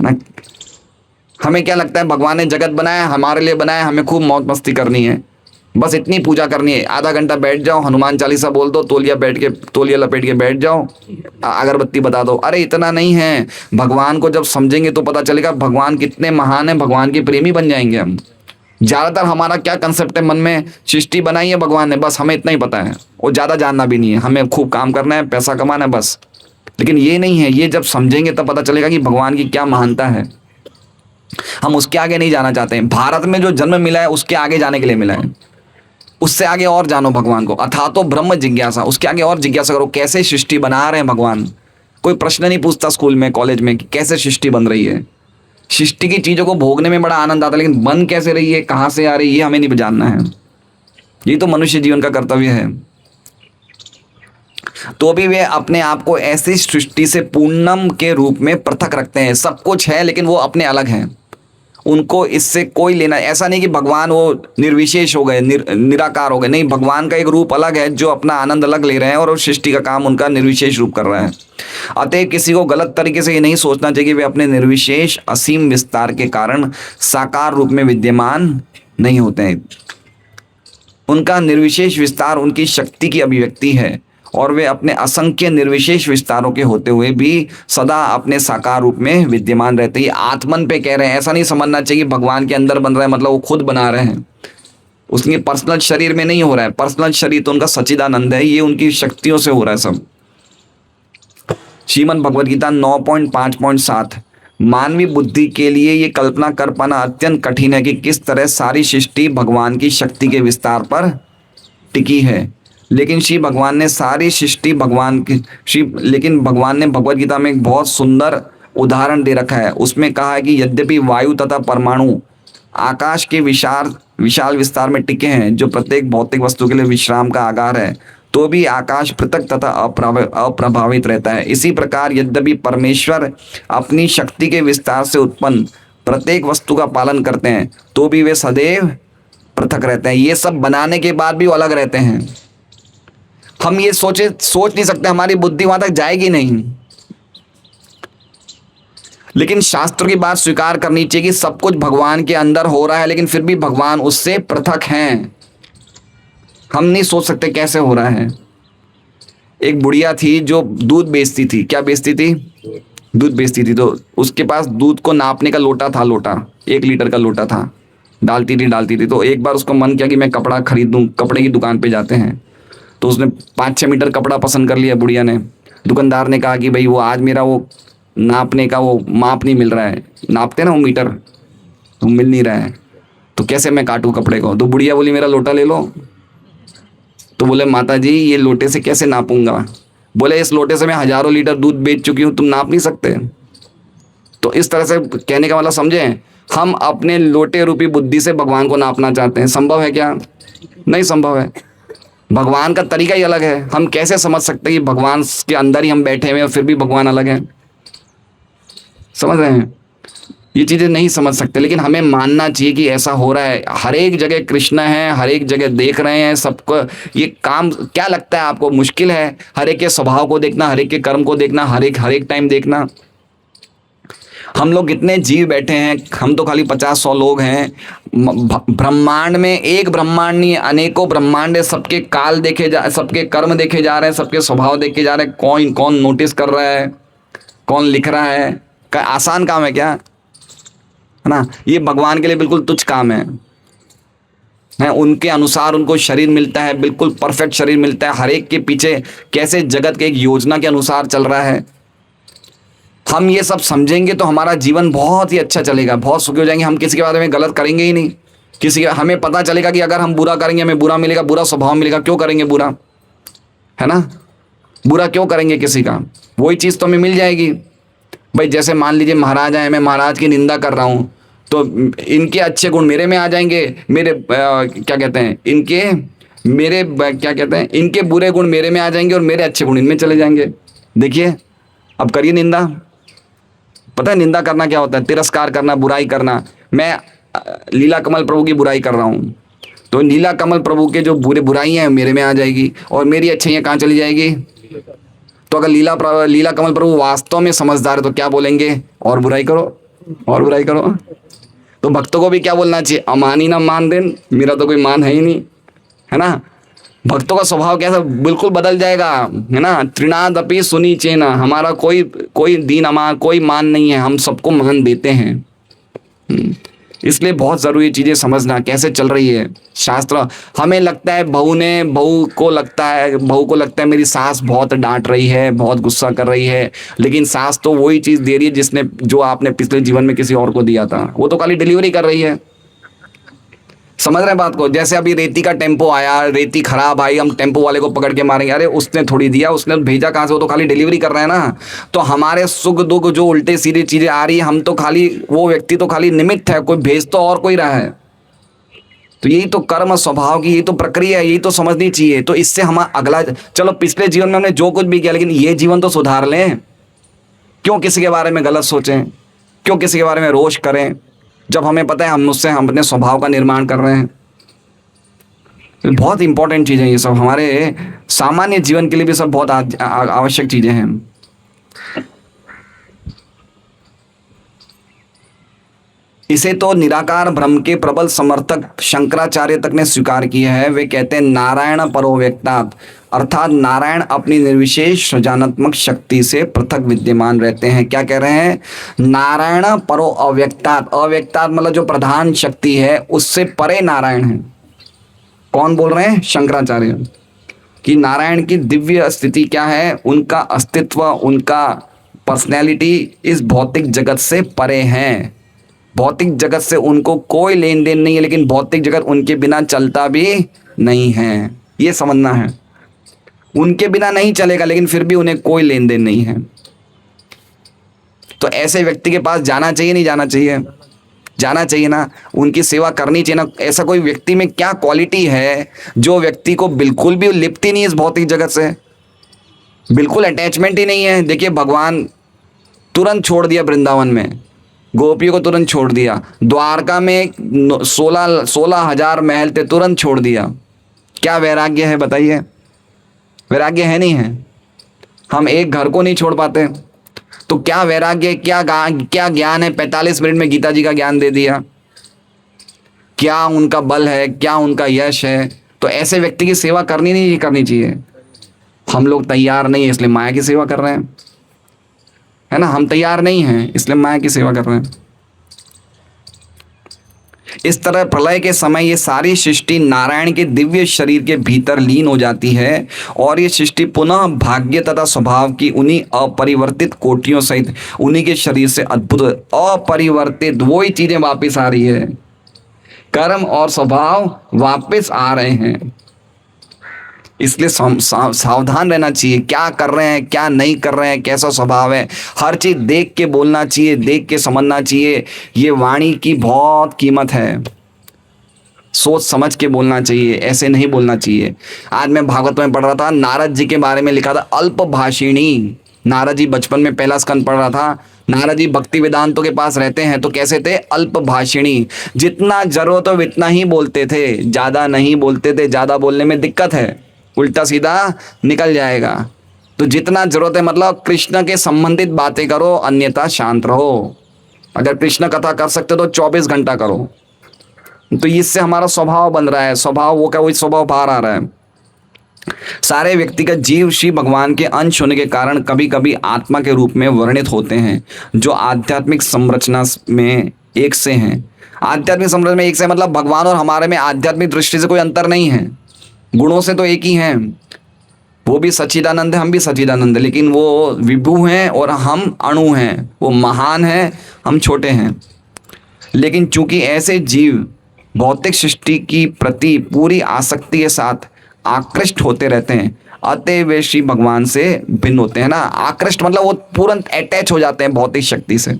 ना। हमें क्या लगता है, भगवान ने जगत बनाया, हमारे लिए बनाया, हमें खूब मौज मस्ती करनी है, बस इतनी पूजा करनी है। आधा घंटा बैठ जाओ, हनुमान चालीसा बोल दो, तौलिया लपेट के बैठ जाओ, अगरबत्ती बता दो। अरे इतना नहीं है। भगवान को जब समझेंगे तो पता चलेगा भगवान कितने महान है, भगवान के प्रेमी बन जाएंगे हम। ज़्यादातर हमारा क्या कंसेप्ट है मन में, सृष्टि बनाई है भगवान ने, बस हमें इतना ही पता है, और ज़्यादा जानना भी नहीं है, हमें खूब काम करना है, पैसा कमाना है बस। लेकिन ये नहीं है, ये जब समझेंगे तब पता चलेगा कि भगवान की क्या महानता है। हम उसके आगे नहीं जाना चाहते हैं। भारत में जो जन्म मिला है उसके आगे जाने के लिए मिला है, उससे आगे और जानो भगवान को। अथा तो ब्रह्म जिज्ञासा, उसके आगे और जिज्ञासा करो, कैसे सृष्टि बना रहे हैं भगवान। कोई प्रश्न नहीं पूछता स्कूल में, कॉलेज में कि कैसे सृष्टि बन रही है। सृष्टि की चीज़ों को भोगने में बड़ा आनंद आता है, लेकिन बन कैसे रही है, कहाँ से आ रही है, ये हमें नहीं जानना है। ये तो मनुष्य जीवन का कर्तव्य है। तो भी वे अपने आप को ऐसी सृष्टि से पूर्णम के रूप में पृथक रखते हैं। सब कुछ है लेकिन वो अपने अलग हैं, उनको इससे कोई लेना। ऐसा नहीं कि भगवान वो निर्विशेष हो गए, निराकार हो गए, नहीं। भगवान का एक रूप अलग है जो अपना आनंद अलग ले रहे हैं, और सृष्टि का काम उनका निर्विशेष रूप कर रहा है। अतः किसी को गलत तरीके से ये नहीं सोचना चाहिए कि वे अपने निर्विशेष असीम विस्तार के कारण साकार रूप में विद्यमान नहीं होते हैं। उनका निर्विशेष विस्तार उनकी शक्ति की अभिव्यक्ति है, और वे अपने असंख्य निर्विशेष विस्तारों के होते हुए भी सदा अपने साकार रूप में विद्यमान रहते हैं। आत्मन पे कह रहे हैं, ऐसा नहीं समझना चाहिए भगवान के अंदर बन रहा है मतलब वो खुद बना रहे हैं। उसके पर्सनल शरीर में नहीं हो रहा है, पर्सनल शरीर तो उनका सच्चिदानंद है, ये उनकी शक्तियों से हो रहा है सब। श्रीमद् भगवद गीता 9.5.7 मानवीय बुद्धि के लिए ये कल्पना कर पाना अत्यंत कठिन है कि किस तरह सारी सृष्टि भगवान की शक्ति के विस्तार पर टिकी है। लेकिन श्री भगवान ने सारी सृष्टि लेकिन भगवान ने भगवद गीता में एक बहुत सुंदर उदाहरण दे रखा है। उसमें कहा है कि यद्यपि वायु तथा परमाणु आकाश के विशाल विस्तार में टिके हैं, जो प्रत्येक भौतिक वस्तु के लिए विश्राम का आगार है, तो भी आकाश पृथक तथा अप्रभावित रहता है। इसी प्रकार यद्यपि परमेश्वर अपनी शक्ति के विस्तार से उत्पन्न प्रत्येक वस्तु का पालन करते हैं, तो भी वे सदैव पृथक रहते हैं। ये सब बनाने के बाद भी वो अलग रहते हैं। हम ये सोच नहीं सकते, हमारी बुद्धि वहां तक जाएगी नहीं। लेकिन शास्त्र की बात स्वीकार करनी चाहिए कि सब कुछ भगवान के अंदर हो रहा है, लेकिन फिर भी भगवान उससे पृथक हैं। हम नहीं सोच सकते कैसे हो रहा है। एक बुढ़िया थी जो दूध बेचती थी। क्या बेचती थी? दूध बेचती थी। तो उसके पास दूध को नापने का लोटा था, 1 लीटर का लोटा था। डालती थी। तो एक बार उसको मन किया कि मैं कपड़ा खरीदूं, कपड़े की दुकान पे जाते हैं। तो उसने 5-6 मीटर कपड़ा पसंद कर लिया बुढ़िया ने। दुकानदार ने कहा कि भाई वो आज मेरा वो नापने का वो माप नहीं मिल रहा है, नापते ना वो मीटर, तो मिल नहीं रहा है, तो कैसे मैं काटूं कपड़े को। तो बुढ़िया बोली मेरा लोटा ले लो। तो बोले माता जी ये लोटे से कैसे नापूंगा। बोले इस लोटे से मैं हजारों लीटर दूध बेच चुकी हूँ, तुम नाप नहीं सकते। तो इस तरह से कहने का मतलब समझे, हम अपने लोटे रूपी बुद्धि से भगवान को नापना चाहते हैं। संभव है क्या? नहीं संभव है। भगवान का तरीका ही अलग है। हम कैसे समझ सकते हैं कि भगवान के अंदर ही हम बैठे हुए हैं और फिर भी भगवान अलग है? समझ रहे हैं? ये चीज़ें नहीं समझ सकते, लेकिन हमें मानना चाहिए कि ऐसा हो रहा है। हर एक जगह कृष्ण है, हर एक जगह देख रहे हैं सबको। ये काम क्या लगता है आपको मुश्किल है? हर एक के स्वभाव को देखना, हर एक के कर्म को देखना, हर एक टाइम देखना। हम लोग कितने जीव बैठे हैं, हम तो खाली 50-100 लोग हैं। ब्रह्मांड में एक ब्रह्मांड नहीं, अनेकों ब्रह्मांड है। सबके काल देखे जा, सबके कर्म देखे जा रहे हैं, सबके स्वभाव देखे जा रहे हैं। कौन कौन नोटिस कर रहा है, कौन लिख रहा है? क्या आसान काम है क्या? है ना? ये भगवान के लिए बिल्कुल तुच्छ काम है। उनके अनुसार उनको शरीर मिलता है, बिल्कुल परफेक्ट शरीर मिलता है। हर एक के पीछे कैसे जगत के एक योजना के अनुसार चल रहा है। हम ये सब समझेंगे तो हमारा जीवन बहुत ही अच्छा चलेगा, बहुत सुखी हो जाएंगे। हम किसी के बारे में गलत करेंगे ही नहीं। हमें पता चलेगा कि अगर हम बुरा करेंगे हमें बुरा मिलेगा, बुरा स्वभाव मिलेगा। क्यों करेंगे बुरा? है ना? बुरा क्यों करेंगे किसी का? वही चीज़ तो हमें मिल जाएगी। भाई जैसे मान लीजिए महाराज हैं, मैं महाराज की निंदा कर रहा हूँ तो इनके अच्छे गुण मेरे में आ जाएंगे, मेरे क्या कहते हैं, इनके बुरे गुण मेरे में आ जाएंगे और मेरे अच्छे गुण इनमें चले जाएंगे। देखिए, अब करिए निंदा। पता है निंदा करना क्या होता है? तिरस्कार करना, बुराई करना। मैं लीला कमल प्रभु की बुराई कर रहा हूँ तो लीला कमल प्रभु के जो बुराई हैं मेरे में आ जाएगी और मेरी अच्छाइयाँ कहाँ चली जाएगी? तो अगर लीला कमल प्रभु वास्तव में समझदार है तो क्या बोलेंगे? और बुराई करो, और बुराई करो। तो भक्तों को भी क्या बोलना चाहिए? अमानी ना मान देन, मेरा तो कोई मान है ही नहीं। है ना? भक्तों का स्वभाव कैसा बिल्कुल बदल जाएगा। है ना? त्रिनादपि सुनी चेना, हमारा कोई दीन अमान, कोई मान नहीं है, हम सबको मान देते हैं। इसलिए बहुत ज़रूरी चीज़ें समझना कैसे चल रही है शास्त्र। हमें लगता है बहू को लगता है मेरी सास बहुत डांट रही है, बहुत गुस्सा कर रही है, लेकिन सास तो वही चीज़ दे रही है जो आपने पिछले जीवन में किसी और को दिया था। वो तो खाली डिलीवरी कर रही है। समझ रहे हैं बात को? जैसे अभी रेती का टेम्पो आया, रेती खराब आई, हम टेम्पो वाले को पकड़ के मारेंगे, अरे उसने थोड़ी दिया, उसने भेजा कहाँ से? वो तो खाली डिलीवरी कर रहे हैं ना। तो हमारे सुख दुख जो उल्टे सीधे चीजें आ रही है, हम तो खाली, वो व्यक्ति तो खाली निमित्त है, कोई भेज तो और कोई रहा है। तो यही तो कर्म स्वभाव की, यही तो प्रक्रिया है, यही तो समझनी चाहिए। तो इससे हम अगला, चलो पिछले जीवन में हमने जो कुछ भी किया, लेकिन ये जीवन तो सुधार लें। क्यों किसी के बारे में गलत सोचें? क्यों किसी के बारे में रोष करें जब हमें पता है हम अपने स्वभाव का निर्माण कर रहे हैं? बहुत इंपॉर्टेंट चीज़ें ये सब, हमारे सामान्य जीवन के लिए भी सब बहुत आवश्यक चीज़ें हैं। इसे तो निराकार ब्रह्म के प्रबल समर्थक शंकराचार्य तक ने स्वीकार किया है। वे कहते हैं नारायण परो व्यक्तात्, अर्थात नारायण अपनी निर्विशेष सृजनात्मक शक्ति से पृथक विद्यमान रहते हैं। क्या कह रहे हैं? नारायण परो अव्यक्तात्। अव्यक्तात् मतलब जो प्रधान शक्ति है उससे परे नारायण है। कौन बोल रहे हैं? शंकराचार्य। कि नारायण की दिव्य स्थिति क्या है? उनका अस्तित्व, उनका पर्सनैलिटी इस भौतिक जगत से परे हैं। भौतिक जगत से उनको कोई लेन देन नहीं है, लेकिन भौतिक जगत उनके बिना चलता भी नहीं है। ये समझना है। उनके बिना नहीं चलेगा, लेकिन फिर भी उन्हें कोई लेन देन नहीं है। तो ऐसे व्यक्ति के पास जाना चाहिए, नहीं जाना चाहिए? जाना चाहिए ना, उनकी सेवा करनी चाहिए ना। ऐसा कोई व्यक्ति में क्या क्वालिटी है जो व्यक्ति को बिल्कुल भी लिपती नहीं इस भौतिक जगत से, बिल्कुल अटैचमेंट ही नहीं है? देखिए, भगवान तुरंत छोड़ दिया वृंदावन में, गोपियों को तुरंत छोड़ दिया। द्वारका में 16,000 महल थे, तुरंत छोड़ दिया। क्या वैराग्य है बताइए? वैराग्य है नहीं है? हम एक घर को नहीं छोड़ पाते तो क्या वैराग्य, क्या ज्ञान है? 45 मिनट में गीता जी का ज्ञान दे दिया। क्या उनका बल है, क्या उनका यश है? तो ऐसे व्यक्ति की सेवा नहीं करनी चाहिए। हम लोग तैयार नहीं है इसलिए माया की सेवा कर रहे हैं, है ना? हम तैयार नहीं हैं इसलिए माया की सेवा कर रहे हैं। इस तरह प्रलय के समय ये सारी सृष्टि नारायण के दिव्य शरीर के भीतर लीन हो जाती है और ये सृष्टि पुनः भाग्य तथा स्वभाव की उन्हीं अपरिवर्तित कोटियों सहित उन्हीं के शरीर से अद्भुत अपरिवर्तित वही चीजें वापस आ रही है। कर्म और स्वभाव वापस आ रहे हैं। इसलिए सावधान रहना चाहिए, क्या कर रहे हैं, क्या नहीं कर रहे हैं, कैसा स्वभाव है। हर चीज़ देख के बोलना चाहिए, देख के समझना चाहिए। ये वाणी की बहुत कीमत है। सोच समझ के बोलना चाहिए, ऐसे नहीं बोलना चाहिए। आज मैं भागवत में पढ़ रहा था, नारद जी के बारे में लिखा था अल्प भाषिणी। नारद जी बचपन में पहला स्कंद पढ़ रहा था। नारद जी भक्ति वेदांतों के पास रहते हैं तो कैसे थे? अल्प भाषिणी। जितना जरूरत हो उतना ही बोलते थे, ज़्यादा नहीं बोलते थे। ज़्यादा बोलने में दिक्कत है, उल्टा सीधा निकल जाएगा। तो जितना जरूरत है, मतलब कृष्ण के संबंधित बातें करो, अन्यथा शांत रहो। अगर कृष्ण कथा कर सकते हो तो 24 घंटा करो। तो इससे हमारा स्वभाव बन रहा है, स्वभाव वो क्या वही स्वभाव बाहर आ रहा है। सारे व्यक्तिगत जीव श्री भगवान के अंश होने के कारण कभी कभी आत्मा के रूप में वर्णित होते हैं, जो आध्यात्मिक संरचना में एक से हैं। आध्यात्मिक संरचना में एक से मतलब भगवान और हमारे में आध्यात्मिक दृष्टि से कोई अंतर नहीं है, गुणों से तो एक ही हैं। वो भी सच्चिदानंद है, हम भी सच्चिदानंद है, लेकिन वो विभु हैं और हम अणु हैं। वो महान है, हम छोटे हैं। लेकिन चूंकि ऐसे जीव भौतिक सृष्टि की प्रति पूरी आसक्ति के साथ आकृष्ट होते रहते हैं, अतः वे श्री भगवान से भिन्न होते हैं ना। आकृष्ट मतलब वो तुरंत अटैच हो जाते हैं भौतिक शक्ति से।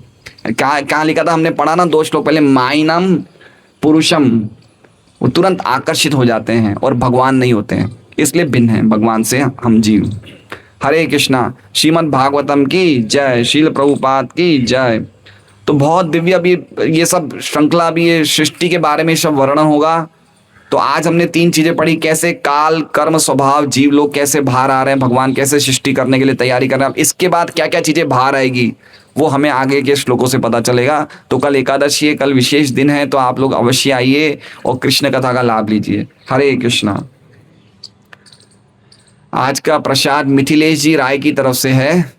कहाँ लिखा था, हमने पढ़ा ना 2 श्लोक पहले, माइनम पुरुषम। वो तुरंत आकर्षित हो जाते हैं और भगवान नहीं होते हैं, इसलिए भिन्न हैं भगवान से हम जीव। हरे कृष्णा। श्रीमद् भागवतम की जय, शील प्रभुपाद की जय। तो बहुत दिव्य अभी ये सब श्रृंखला, अभी ये सृष्टि के बारे में सब वर्णन होगा। तो आज हमने 3 चीजें पढ़ी, कैसे काल कर्म स्वभाव जीव लोग कैसे बाहर आ रहे हैं, भगवान कैसे सृष्टि करने के लिए तैयारी कर रहे हैं। इसके बाद क्या क्या चीजें बाहर आएगी वो हमें आगे के श्लोकों से पता चलेगा। तो कल एकादशी है, कल विशेष दिन है, तो आप लोग अवश्य आइए और कृष्ण कथा का लाभ लीजिए। हरे कृष्णा। आज का प्रसाद मिथिलेश जी राय की तरफ से है।